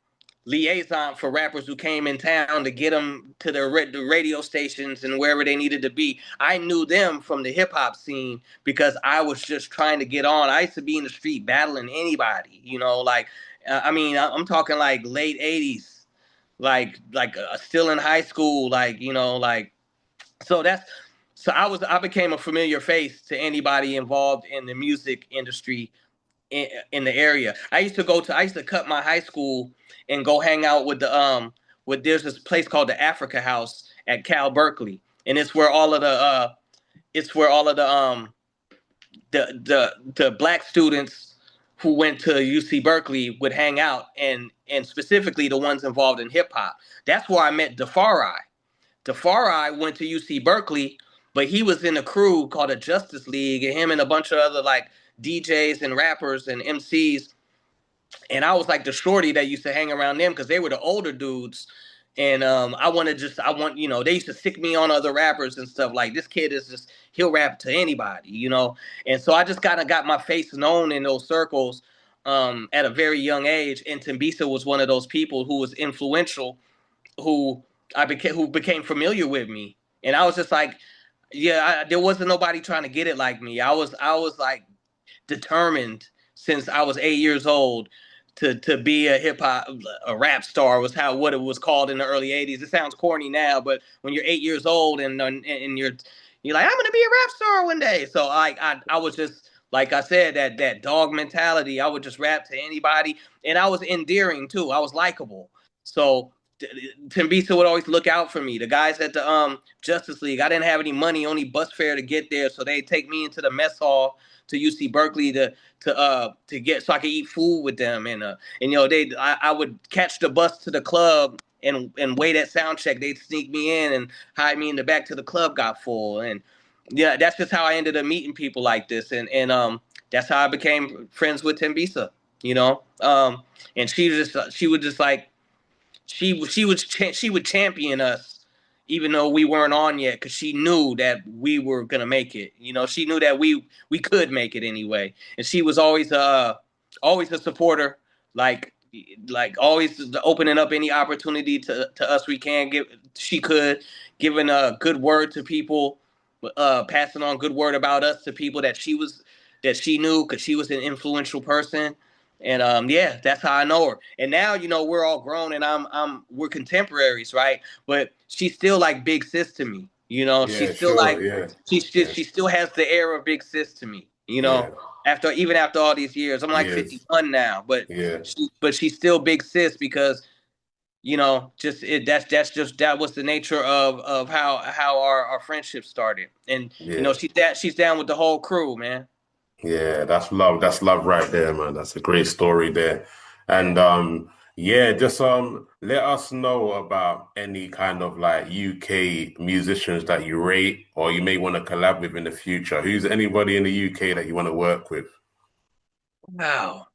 liaison for rappers who came in town to get them to the radio stations and wherever they needed to be. I knew them from the hip hop scene because I was just trying to get on. I used to be in the street battling anybody, you know, like I mean, I'm talking like late '80s, like still in high school, like, you know, like, so that's so I became a familiar face to anybody involved in the music industry in the area. I used to cut my high school and go hang out with there's this place called the Africa House at Cal Berkeley, and it's where all of the black students who went to UC Berkeley would hang out, and specifically the ones involved in hip hop. That's where I met Defari. Defari went to UC Berkeley, but he was in a crew called the Justice League, and him and a bunch of other like DJs and rappers and MCs. And I was like the shorty that used to hang around them because they were the older dudes. And you know, they used to stick me on other rappers and stuff. Like, this kid is just, he'll rap to anybody, you know. And so I just kind of got my face known in those circles at a very young age. And Timbisa was one of those people who was influential, who who became familiar with me. And I was just like, yeah, there wasn't nobody trying to get it like me. I was like determined since I was 8 years old to be a hip hop, a rap star was what it was called in the early '80s. It sounds corny now, but when you're 8 years old and you're like, I'm gonna be a rap star one day. So I was just, like I said, that dog mentality. I would just rap to anybody, and I was endearing too. I was likable. So Timbisa would always look out for me. The guys at the Justice League, I didn't have any money, only bus fare to get there, so they'd take me into the mess hall to UC Berkeley to get, so I could eat food with them, and you know, I would catch the bus to the club and wait at sound check. They'd sneak me in and hide me in the back till the club got full, and yeah, that's just how I ended up meeting people like this, and that's how I became friends with Timbisa, you know, and she would just like she would champion us even though we weren't on yet, because she knew that we were gonna make it. You know, she knew that we could make it anyway, and she was always a supporter, like always opening up any opportunity to us we can give. She could, giving a good word to people, passing on good word about us to people that she knew, because she was an influential person. And yeah, that's how I know her. And now, you know, we're all grown and we're contemporaries, right? But she's still like big sis to me. You know, Yeah, she's still sure. like, Yeah, yeah, she still has the air of big sis to me. You yeah, know, even after all these years, I'm like yes, 51 now, but yeah, she's still big sis because, you know, that was the nature of how our friendship started. And you yeah, know, she's down with the whole crew, man. yeah. That's love. That's love right there, man. That's a great story there. And yeah, just let us know about any kind of like UK musicians that you rate or you may want to collab with in the future. Who's anybody in the UK that you want to work with? Wow.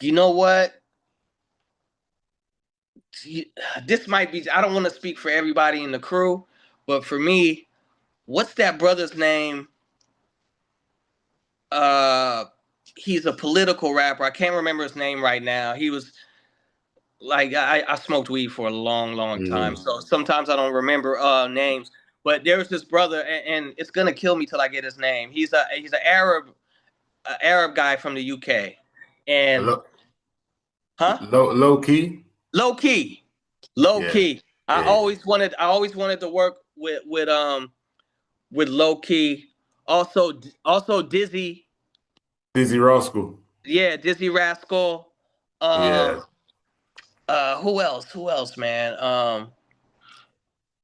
You know what? This might be, I don't want to speak for everybody in the crew, but for me, what's that brother's name uh, he's a political rapper. I can't remember his name right now. He was like I smoked weed for a long time, Mm. so sometimes I don't remember names. But there was this brother, and it's gonna kill me till I get his name. He's an Arab guy from the UK, and Low, huh? low key. Low key, low Yeah, key. yeah. I always wanted to work with low key. Also Dizzy, Dizzy Rascal. yeah, Dizzy Rascal. Yeah, Um, who else? Who else, man?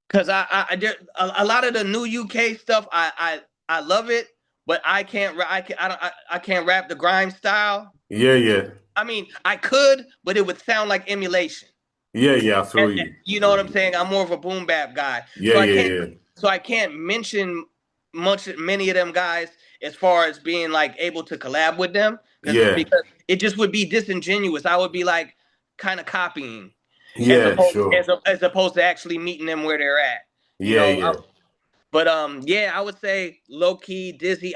Because a lot of the new UK stuff, I love it, but I can't. I can't rap the grime style. yeah, yeah, I mean, I could, but it would sound like emulation. yeah, yeah. I feel you. You I know what feel I'm you. saying? I'm more of a boom bap guy, Yeah, yeah, yeah, so I can't mention many of them guys as far as being like able to collab with them yeah, because it just would be disingenuous. I would be like kind of copying yeah. Sure. as opposed to actually meeting them where they're at. You Yeah, know, yeah, but yeah, I would say low key Dizzy.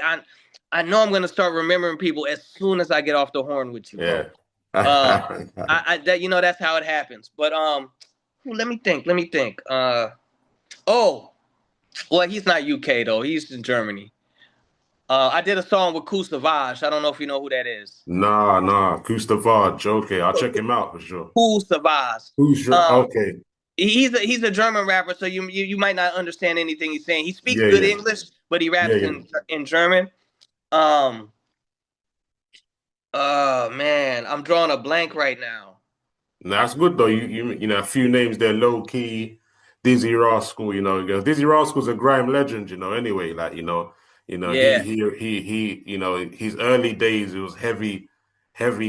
I know I'm gonna start remembering people as soon as I get off the horn with you, bro. yeah. Uh, I that you know that's how it happens. But let me think. Let me think. Oh, well, he's not UK though. He's in Germany. I did a song with Kool Savage. I don't know if you know who that is. Nah, nah. Kustavaj. Okay, I'll check him out for sure. Kool Savage. Who's your? Um, Okay. he's a German rapper, so you might not understand anything he's saying. He speaks Yeah, good yeah, English, but he yeah, raps yeah. in German. Um, oh man, I'm drawing a blank right now. No, that's good though. You know a few names there, low key, Dizzy Rascal. You know, because Dizzy Rascal's a grime legend. You know, anyway, like Yeah. you know, his early days it was heavy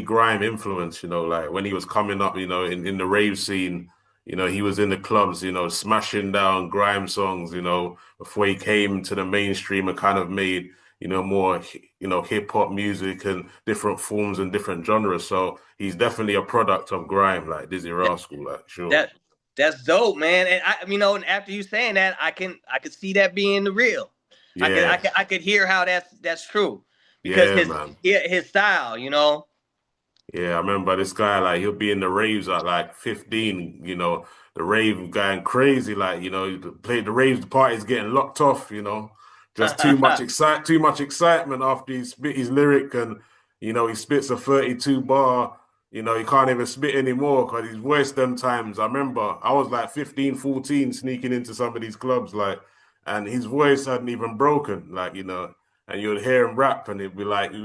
grime influence. You know, like when he was coming up, you know, in the rave scene. You know, he was in the clubs. You know, smashing down grime songs. You know, before he came to the mainstream and kind of made more hip hop music and different forms and different genres. So he's definitely a product of grime, like Dizzy Rascal, like sure. That that's dope, man. And and after you saying that, I could see that being the real. Yeah, I could hear how that's true because yeah, man. his style, you know. Yeah, I remember this guy, like, he'll be in the raves at like 15, the rave going crazy, like, the raves, the party's getting locked off, just too much excitement after he spit his lyric and, he spits a 32 bar, he can't even spit anymore because his voice them times. I remember I was like 15, 14 sneaking into some of these clubs, like, and his voice hadn't even broken, like, and you'd hear him rap, and it'd be like he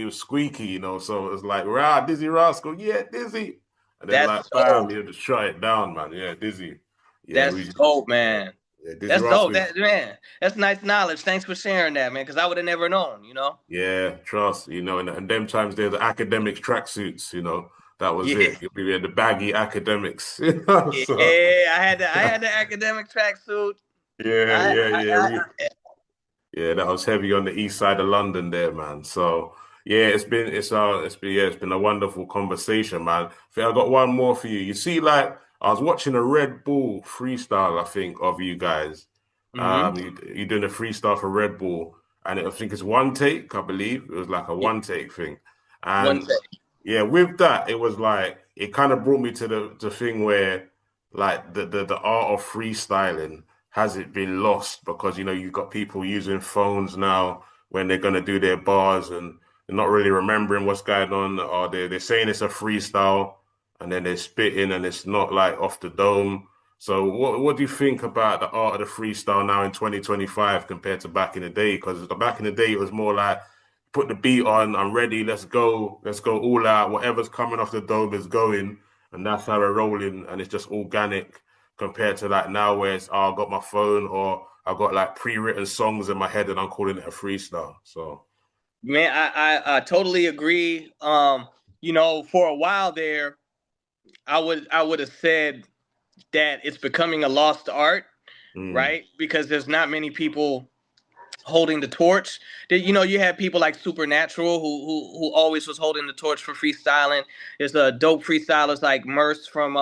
was squeaky, So it was like, "Rah, Dizzy Rascal, yeah, Dizzy," and then like, That's bam, dope. you just shut it down, man. Yeah, Dizzy. Yeah, That's dope, man. yeah, Dizzy That's dope. Rascal. That man. That's nice knowledge. Thanks for sharing that, man. Because I would have never known, you know. Yeah, trust, and them times they're the academics tracksuits, that was Yeah, it. You'd be the baggy academics, So yeah. I had the academic tracksuit. yeah, I, yeah, I, yeah. I, Yeah, that was heavy on the east side of London there, man. So yeah, it's been a wonderful conversation, man. I think I got one more for you. You see, like I was watching a Red Bull freestyle, I think, of you guys. mm-hmm. You're doing a freestyle for Red Bull, and I think it's one take, I believe. It was like a Yeah, one take thing. one And take. yeah, with that, it was like it kind of brought me to the thing where like the art of freestyling has it been lost because you've got people using phones now when they're gonna do their bars and they're not really remembering what's going on, or they're saying it's a freestyle and then they're spitting and it's not like off the dome. So what do you think about the art of the freestyle now in 2025 compared to back in the day? Because back in the day it was more like put the beat on, I'm ready, let's go all out. Whatever's coming off the dome is going, and that's how we're rolling, and it's just organic compared to like now where it's I've got my phone or I've got like pre-written songs in my head and I'm calling it a freestyle. So Man, I totally agree. For a while there, I would have said that it's becoming a lost art, mm, right? Because there's not many people holding the torch. You have people like Supernatural who always was holding the torch for freestyling. There's a dope freestylers like Merce from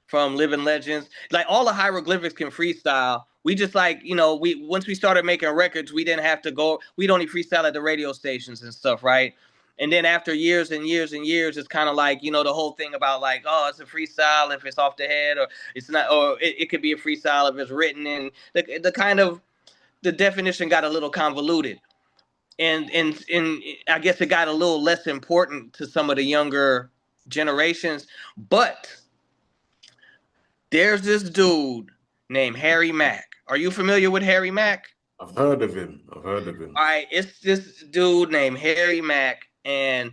from Living Legends. Like all the hieroglyphics can freestyle. We just like, you know, once we started making records, we didn't have to go. We'd only freestyle at the radio stations and stuff, right? And then after years and years and years, it's kind of like, you know, the whole thing about like, oh, it's a freestyle if it's off the head, or it's not, or it could be a freestyle if it's written. And the kind of the definition got a little convoluted, and I guess it got a little less important to some of the younger generations. But there's this dude named Harry Mack. Are you familiar with Harry Mack? I've heard of him. I've heard of him. All right, it's this dude named Harry Mack, and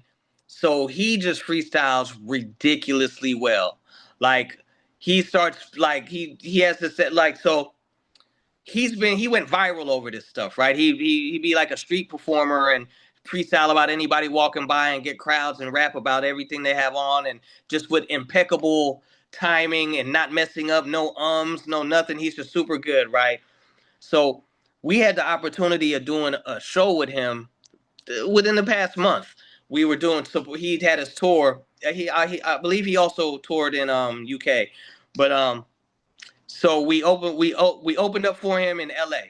so he just freestyles ridiculously well. Like he starts like he has to set like so he went viral over this stuff, right? He'd be like a street performer and freestyle about anybody walking by and get crowds and rap about everything they have on, and just with impeccable timing and not messing up, no no nothing. He's just super good, right? So we had the opportunity of doing a show with him within the past month. We were doing, so he'd had his tour. I believe he also toured in UK, but so we opened up for him in LA,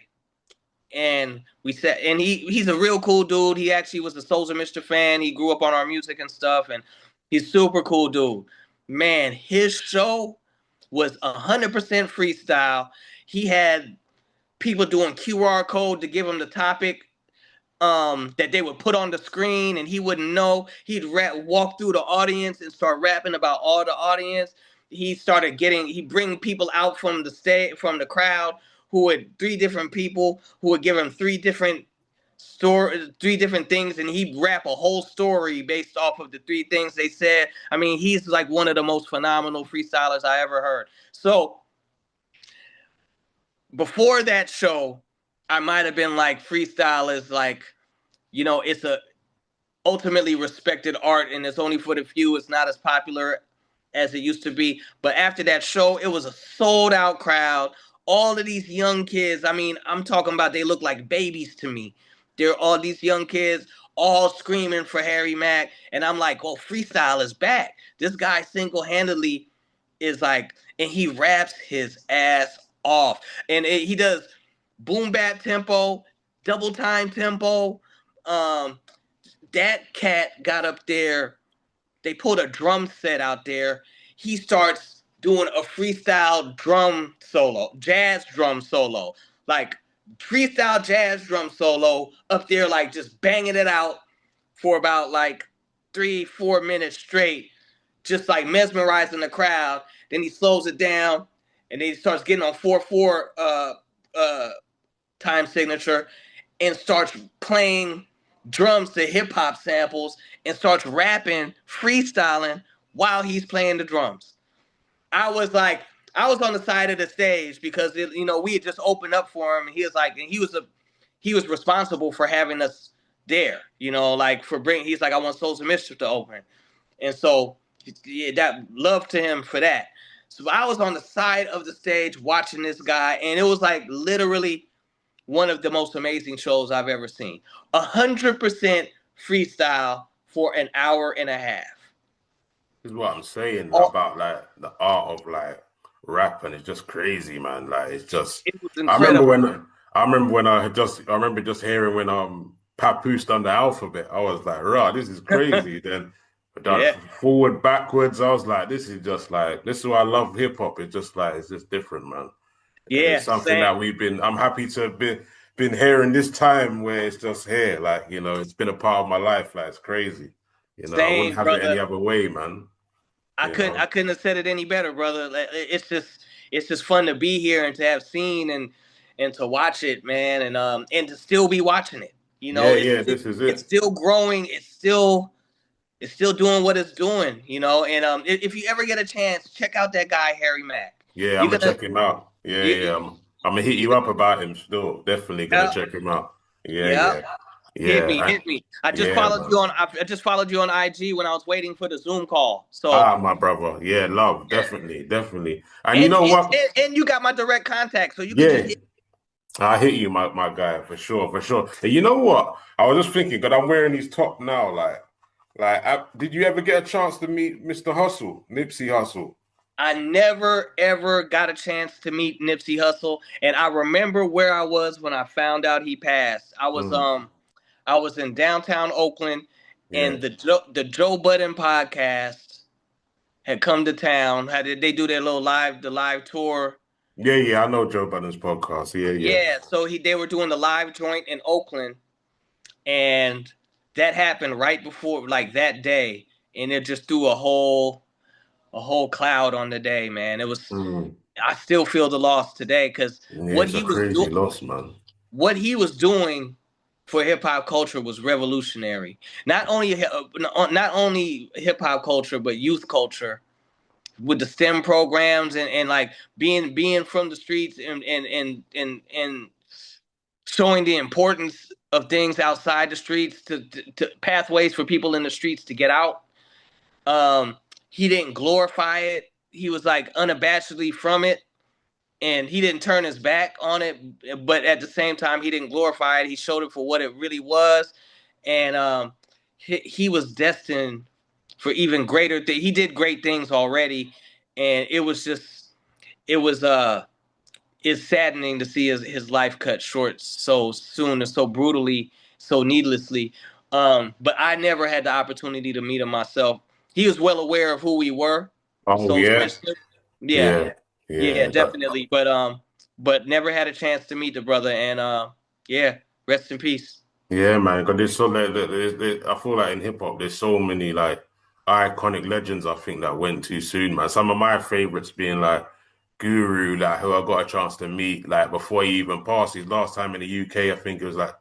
and we said, and he's a real cool dude. He actually was a Souls of Mischief fan. He grew up on our music and stuff, and he's super cool dude. Man, his show was 100% freestyle. He had people doing QR code to give him the topic that they would put on the screen, and he wouldn't know. He'd walk through the audience and start rapping about all the audience. He'd bring people out from the stage, from the crowd, who had three different people who would give him three different things, and he'd rap a whole story based off of the three things they said. I mean, he's like one of the most phenomenal freestylers I ever heard. So before that show, I might have been like, freestyle is like, you know, it's a ultimately respected art, and it's only for the few. It's not as popular as it used to be. But after that show, it was a sold out crowd. All of these young kids, I mean, I'm talking about, they look like babies to me. They're all these young kids all screaming for Harry Mack. And I'm like, oh, freestyle is back. This guy single-handedly is like, and he raps his ass off. And he does boom bap tempo, double time tempo. That cat got up there. They pulled a drum set out there. He starts doing a freestyle drum solo, jazz drum solo, like freestyle jazz drum solo up there, like just banging it out for about like 3-4 minutes straight, just like mesmerizing the crowd. Then he slows it down, and then he starts getting on 4/4 time signature, and starts playing drums to hip hop samples, and starts rapping, freestyling while he's playing the drums. I was on the side of the stage because you know, we had just opened up for him, and he was like, and he was responsible for having us there, you know, like he's like, I want Souls of Mischief to open, and so yeah, that love to him for that. So I was on the side of the stage watching this guy, and it was like literally one of the most amazing shows I've ever seen. 100% freestyle for an hour and a half. This is what I'm saying about like the art of like rap, and it's just crazy, man. Like it's just. It was incredible. I remember just hearing when Papoose done the alphabet. I was like, rah, this is crazy. Then done forward, backwards. I was like, this is why I love hip hop. It's just like, it's just different, man. And Yeah, it's something same. that I'm happy to have been hearing this time where it's just here. Like, you know, it's been a part of my life. Like, it's crazy. You know, I wouldn't Same, have it brother. any other way, man. I couldn't have said it any better, brother. It's just fun to be here and to have seen and to watch it, man, and to still be watching it. You know, this is it's it. still growing. It's still doing what it's doing. You know, and if you ever get a chance, check out that guy Harry Mack. Yeah, I'm You're gonna gonna check him out. Yeah, you, yeah. I'm gonna hit you up about him still. Definitely gonna yeah, check him out. Yeah, yeah. yeah, Hit yeah. me, hit me. I just Yeah, followed man. you on. I just followed you on IG when I was waiting for the Zoom call. So Ah, my brother. Yeah, love. Definitely, definitely. And you and know what? and you got my direct contact, so you could just Yeah, hit. I hit you, my guy, for sure, for sure. And you know what? I was just thinking, because I'm wearing these top now, did you ever get a chance to meet Mr. Hustle, Nipsey Hustle? I never ever got a chance to meet Nipsey Hussle, and I remember where I was when I found out he passed. Mm, I was in downtown Oakland, yeah. and the Joe Budden podcast had come to town. How did they do their little live tour? Yeah, yeah, I know Joe Budden's podcast. Yeah, yeah. Yeah, so they were doing the live joint in Oakland, and that happened right before like that day, and it just threw a whole cloud on the day, man. It was Mm. I still feel the loss today because Yeah, what it's a he was crazy doing loss, man. what he was doing for hip hop culture was revolutionary. Not only hip hop culture, but youth culture with the STEM programs and like being from the streets and showing the importance of things outside the streets to pathways for people in the streets to get out. Um, he didn't glorify it. He was like unabashedly from it, and he didn't turn his back on it. But at the same time, he didn't glorify it. He showed it for what it really was, and he was destined for even greater things. He did great things already, and it was it's saddening to see his life cut short so soon and so brutally, so needlessly. But I never had the opportunity to meet him myself. He was well aware of who we were, the Oh Souls of yeah, Mischief. Yeah, yeah, yeah, yeah. definitely. But never had a chance to meet the brother. And yeah, rest in peace. Yeah, man. Because there's so I feel like in hip hop, there's so many like iconic legends. I think that went too soon, man. Some of my favorites being like Guru, like who I got a chance to meet like before he even passed. His last time in the UK, I think it was like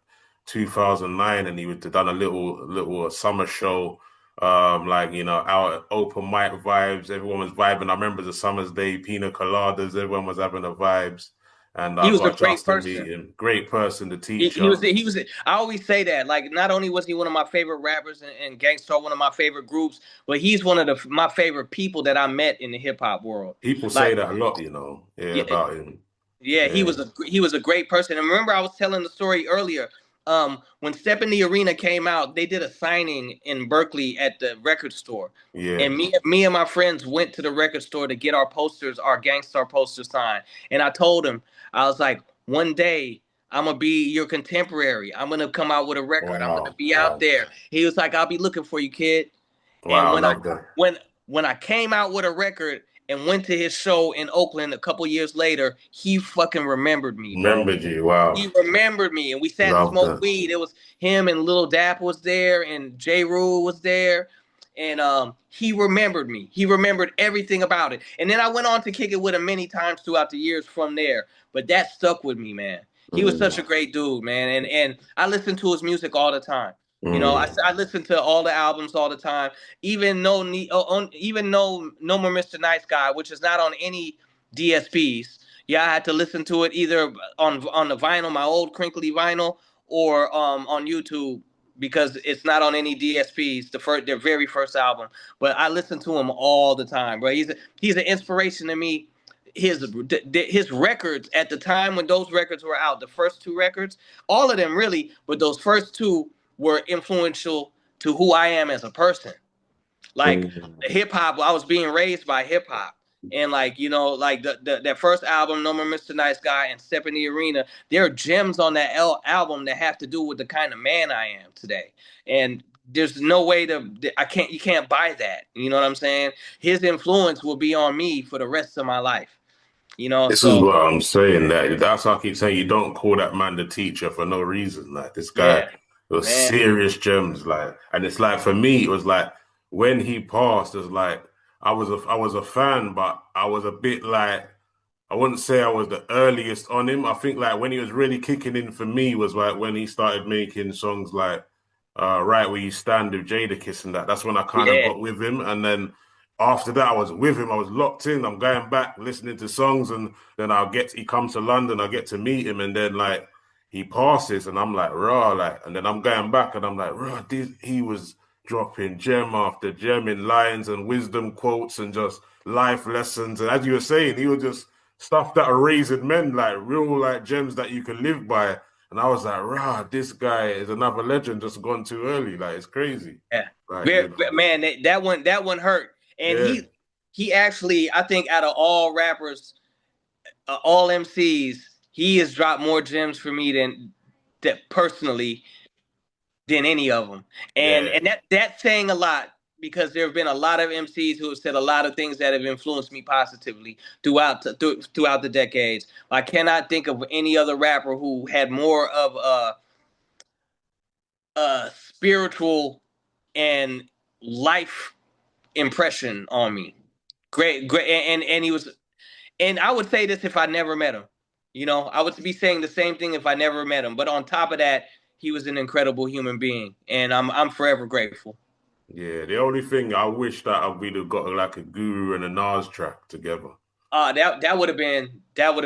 2009, and he was done a little summer show. Like out at open mic vibes. Everyone was vibing. I remember the summer's day, pina coladas. Everyone was having the vibes, and He I was a got a chance great to meet person. him. Great person, the He teacher. was he was I always say that, like, not only was he one of my favorite rappers and gangster, one of my favorite groups, but he's one of my favorite people that I met in the hip hop world. People say Like, that a lot, yeah, yeah, about him. yeah, Yeah, he was a great person. And remember, I was telling the story earlier. When Step in the Arena came out, they did a signing in Berkeley at the record store, yeah. and me and my friends went to the record store to get our posters, our Gangstar poster signed. And I told him, I was like, one day I'm gonna be your contemporary. I'm gonna come out with a record. I'm gonna Wow, be out wow, there. He was like, I'll be looking for you, kid. And wow. Love that. when I came out with a record and went to his show in Oakland a couple years later, he fucking remembered me, bro. Remembered you. Wow, He remembered me, and we sat and love smoked that. weed. It was him and Lil Dap was there, and J. Rule was there, and he remembered me. He remembered everything about it. And then I went on to kick it with him many times throughout the years from there. But that stuck with me, man. He was Mm, such a great dude, man, and I listened to his music all the time. You know, mm. I listen to all the albums all the time. Even No More Mr. Nice Guy, which is not on any DSPs. Yeah, I had to listen to it either on the vinyl, my old crinkly vinyl, or on YouTube because it's not on any DSPs. Their very first album, but I listen to him all the time, bro. He's an inspiration to me. His records at the time when those records were out, the first two records, all of them really, but those first two were influential to who I am as a person. Like, Mm. hip hop, I was being raised by hip hop. And like, like that first album, No More Mr. Nice Guy and Step in the Arena, there are gems on that album that have to do with the kind of man I am today. And there's no way you can't buy that. You know what I'm saying? His influence will be on me for the rest of my life. This is So what I'm saying. That's why I keep saying you don't call that man the teacher for no reason. Like this guy yeah, was man. serious gems. Like, and it's like for me, it was like when he passed, it was like I was a fan, but I was a bit like I wouldn't say I was the earliest on him. I think like when he was really kicking in for me was like when he started making songs like Right Where You Stand with Jadakiss and that. That's when I kind of Yeah, got with him. And then after that I was with him. I was locked in. I'm going back listening to songs and then he comes to London, I get to meet him and then like he passes and I'm like, raw, like and then I'm going back and I'm like, raw, he was dropping gem after gem in lines and wisdom quotes and just life lessons. And as you were saying, he was just stuff that are raising men, like real like gems that you can live by. And I was like, rah, this guy is another legend just gone too early. Like it's crazy. yeah. Like, Man, that one hurt. And yeah. he actually, I think, out of all rappers, all MCs, he has dropped more gems for me than that personally than any of them. And Yeah, and that's saying a lot because there have been a lot of MCs who have said a lot of things that have influenced me positively throughout the decades. I cannot think of any other rapper who had more of a spiritual and life impression on me. Great, and he was, and I would say this if I never met him. You know, I would be saying the same thing if I never met him. But on top of that, he was an incredible human being, and I'm forever grateful. yeah. The only thing I wish that we'd have got like a Guru and a Nas track together. That would have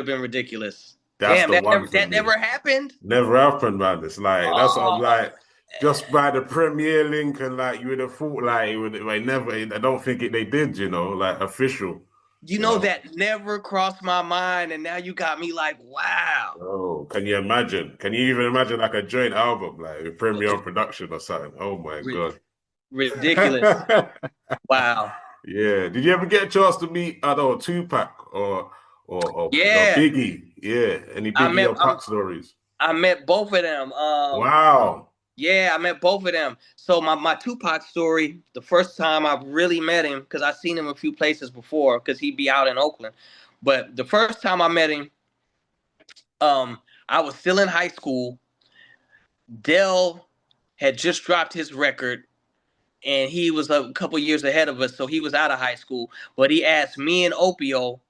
been ridiculous. That's Damn, the one for that me. never happened. Never happened, man. It's like that's what I'm Oh, like. Just by the Premier link and like you would have thought like it would. Like, never. I don't think it. They did. You know, like official. you You know know. that never crossed my mind, and now you got me like, wow, Oh, can you imagine? Can you even imagine like a joint album like with Premier production or something? Oh my God. ridiculous. Wow. Yeah. Did you ever get a chance to meet, I don't know, Tupac or Yeah, Biggie? Yeah. Any I Biggie met or Pac stories? I met both of them. Wow. Yeah, I met both of them. So my Tupac story, the first time I really met him, because I seen him a few places before, because he'd be out in Oakland. But the first time I met him, um, I was still in high school. Dell had just dropped his record, and he was a couple years ahead of us, so he was out of high school. But he asked me and Opio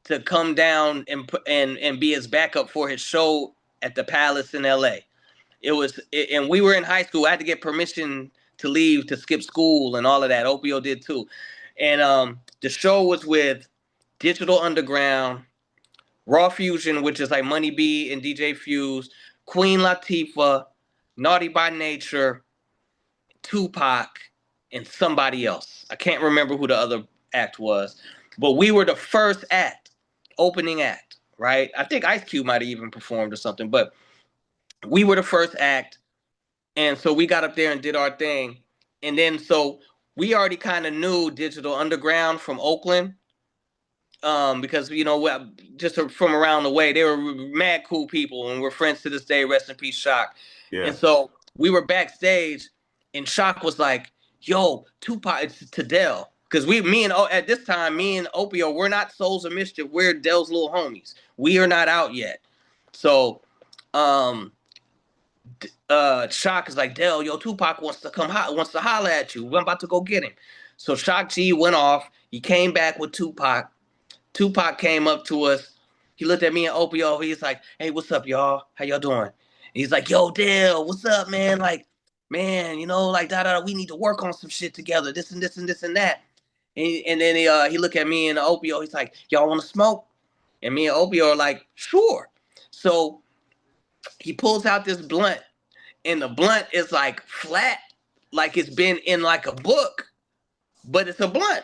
to come down and be his backup for his show at the Palace in L.A. And we were in high school. I had to get permission to leave to skip school and all of that. Opio did too. And the show was with Digital Underground, Raw Fusion, which is like Money B and DJ Fuse, Queen Latifah, Naughty by Nature, Tupac, and somebody else. I can't remember who the other act was, but we were the first act, opening act, right? I think Ice Cube might have even performed or something, but we were the first act. And so we got up there and did our thing. And then so we already kind of knew Digital Underground from Oakland, because just from around the way, they were mad cool people, and we're friends to this day. Rest in peace, Shock. And Yeah. so we were backstage, and Shock was like, "Yo, Tupac, it's to Dell." Because at this time, me and Opio, we're not Souls of Mischief. We're Dell's little homies. We are not out yet. So, um, Shock is like, Dell, yo, Tupac wants to holler at you. We're about to go get him. So Shock G went off. He came back with Tupac. Tupac came up to us. He looked at me and Opio. He's like, "Hey, what's up, y'all? How y'all doing?" And he's like, "Yo, Dell, what's up, man? Like, man, like we need to work on some shit together. This and this and this and that." And then he looked at me and Opio. He's like, "Y'all want to smoke?" And me and Opio are like, "Sure." So he pulls out this blunt, and the blunt is like flat, like it's been in like a book, but it's a blunt.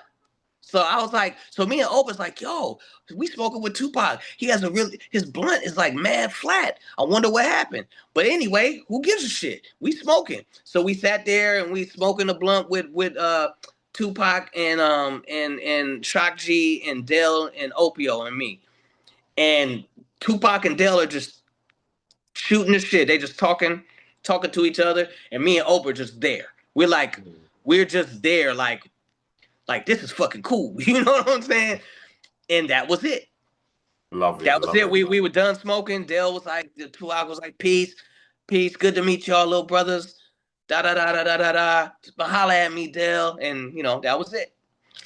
So I was like, so me and Opa's like, yo, we smoking with Tupac. He has his blunt is like mad flat. I wonder what happened. But anyway, who gives a shit? We smoking. So we sat there and we smoking a blunt with Tupac and Shock G and Dell and Opio and me. And Tupac and Dell are just shooting the shit. They just talking to each other, and me and Oprah just there. We're just there, like this is fucking cool. You know what I'm saying? And that was it. Love it. That was Love it. it, We man. were done smoking. Dale was like, the 2 hours was like, peace, peace, good to meet y'all, little brothers. Da da da da da da da. But holla at me, Dale, and that was it.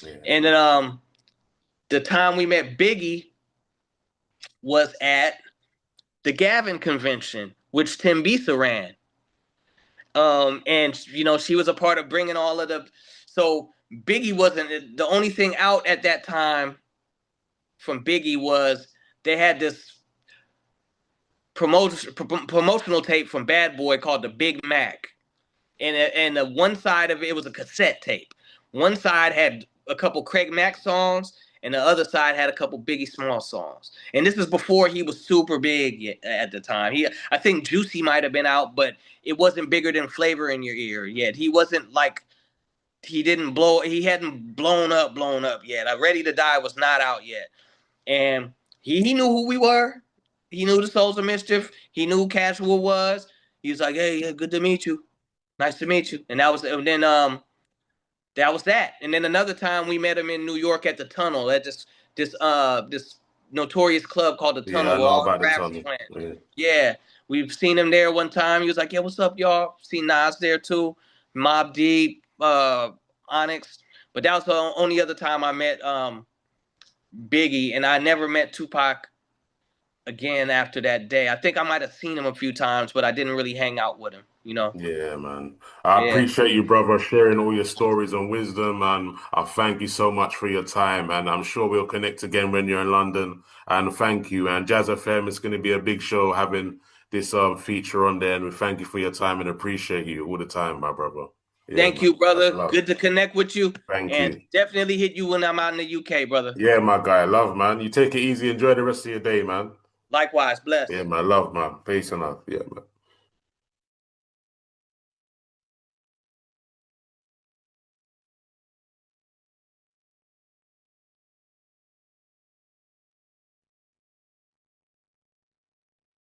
Yeah, And then man. the time we met Biggie was at the Gavin convention, which Tim Bisa ran. And she was a part of bringing all of the. So Biggie wasn't the only thing out at that time. From Biggie was they had this promotional tape from Bad Boy called the Big Mac, and the one side of it was a cassette tape. One side had a couple Craig Mack songs, and the other side had a couple Biggie Smalls songs. And this is before he was super big at the time. I think Juicy might have been out, but it wasn't bigger than Flavor in Your Ear yet. He wasn't like he didn't blow. He hadn't blown up yet. Ready to Die was not out yet, and he knew who we were. He knew the Souls of Mischief. He knew who Casual was. He was like, "Hey, yeah, good to meet you. Nice to meet you." And that was that. And then another time we met him in New York at the Tunnel at this notorious club called the Yeah, Tunnel I where know all the about the rappers tunnel. went. Yeah. Yeah, we've seen him there one time. He was like, "Yeah, what's up, y'all?" Seen Nas there too, Mobb Deep, Onyx. But that was the only other time I met Biggie, and I never met Tupac again after that day. I think I might have seen him a few times, but I didn't really hang out with him. Yeah, man. I Yeah. appreciate you, brother, sharing all your stories and wisdom, and I thank you so much for your time. And I'm sure we'll connect again when you're in London. And thank you. And Jazz FM is going to be a big show having this feature on there. And we thank you for your time and appreciate you all the time, my brother. Yeah, Thank man. you, That's brother. love. Good to connect with you, Thank and you. definitely hit you when I'm out in the UK, brother. Yeah, my guy. Love, man. You take it easy. Enjoy the rest of your day, man. Likewise, Yeah, bless. man. Love, man. Peace and love. Yeah, man.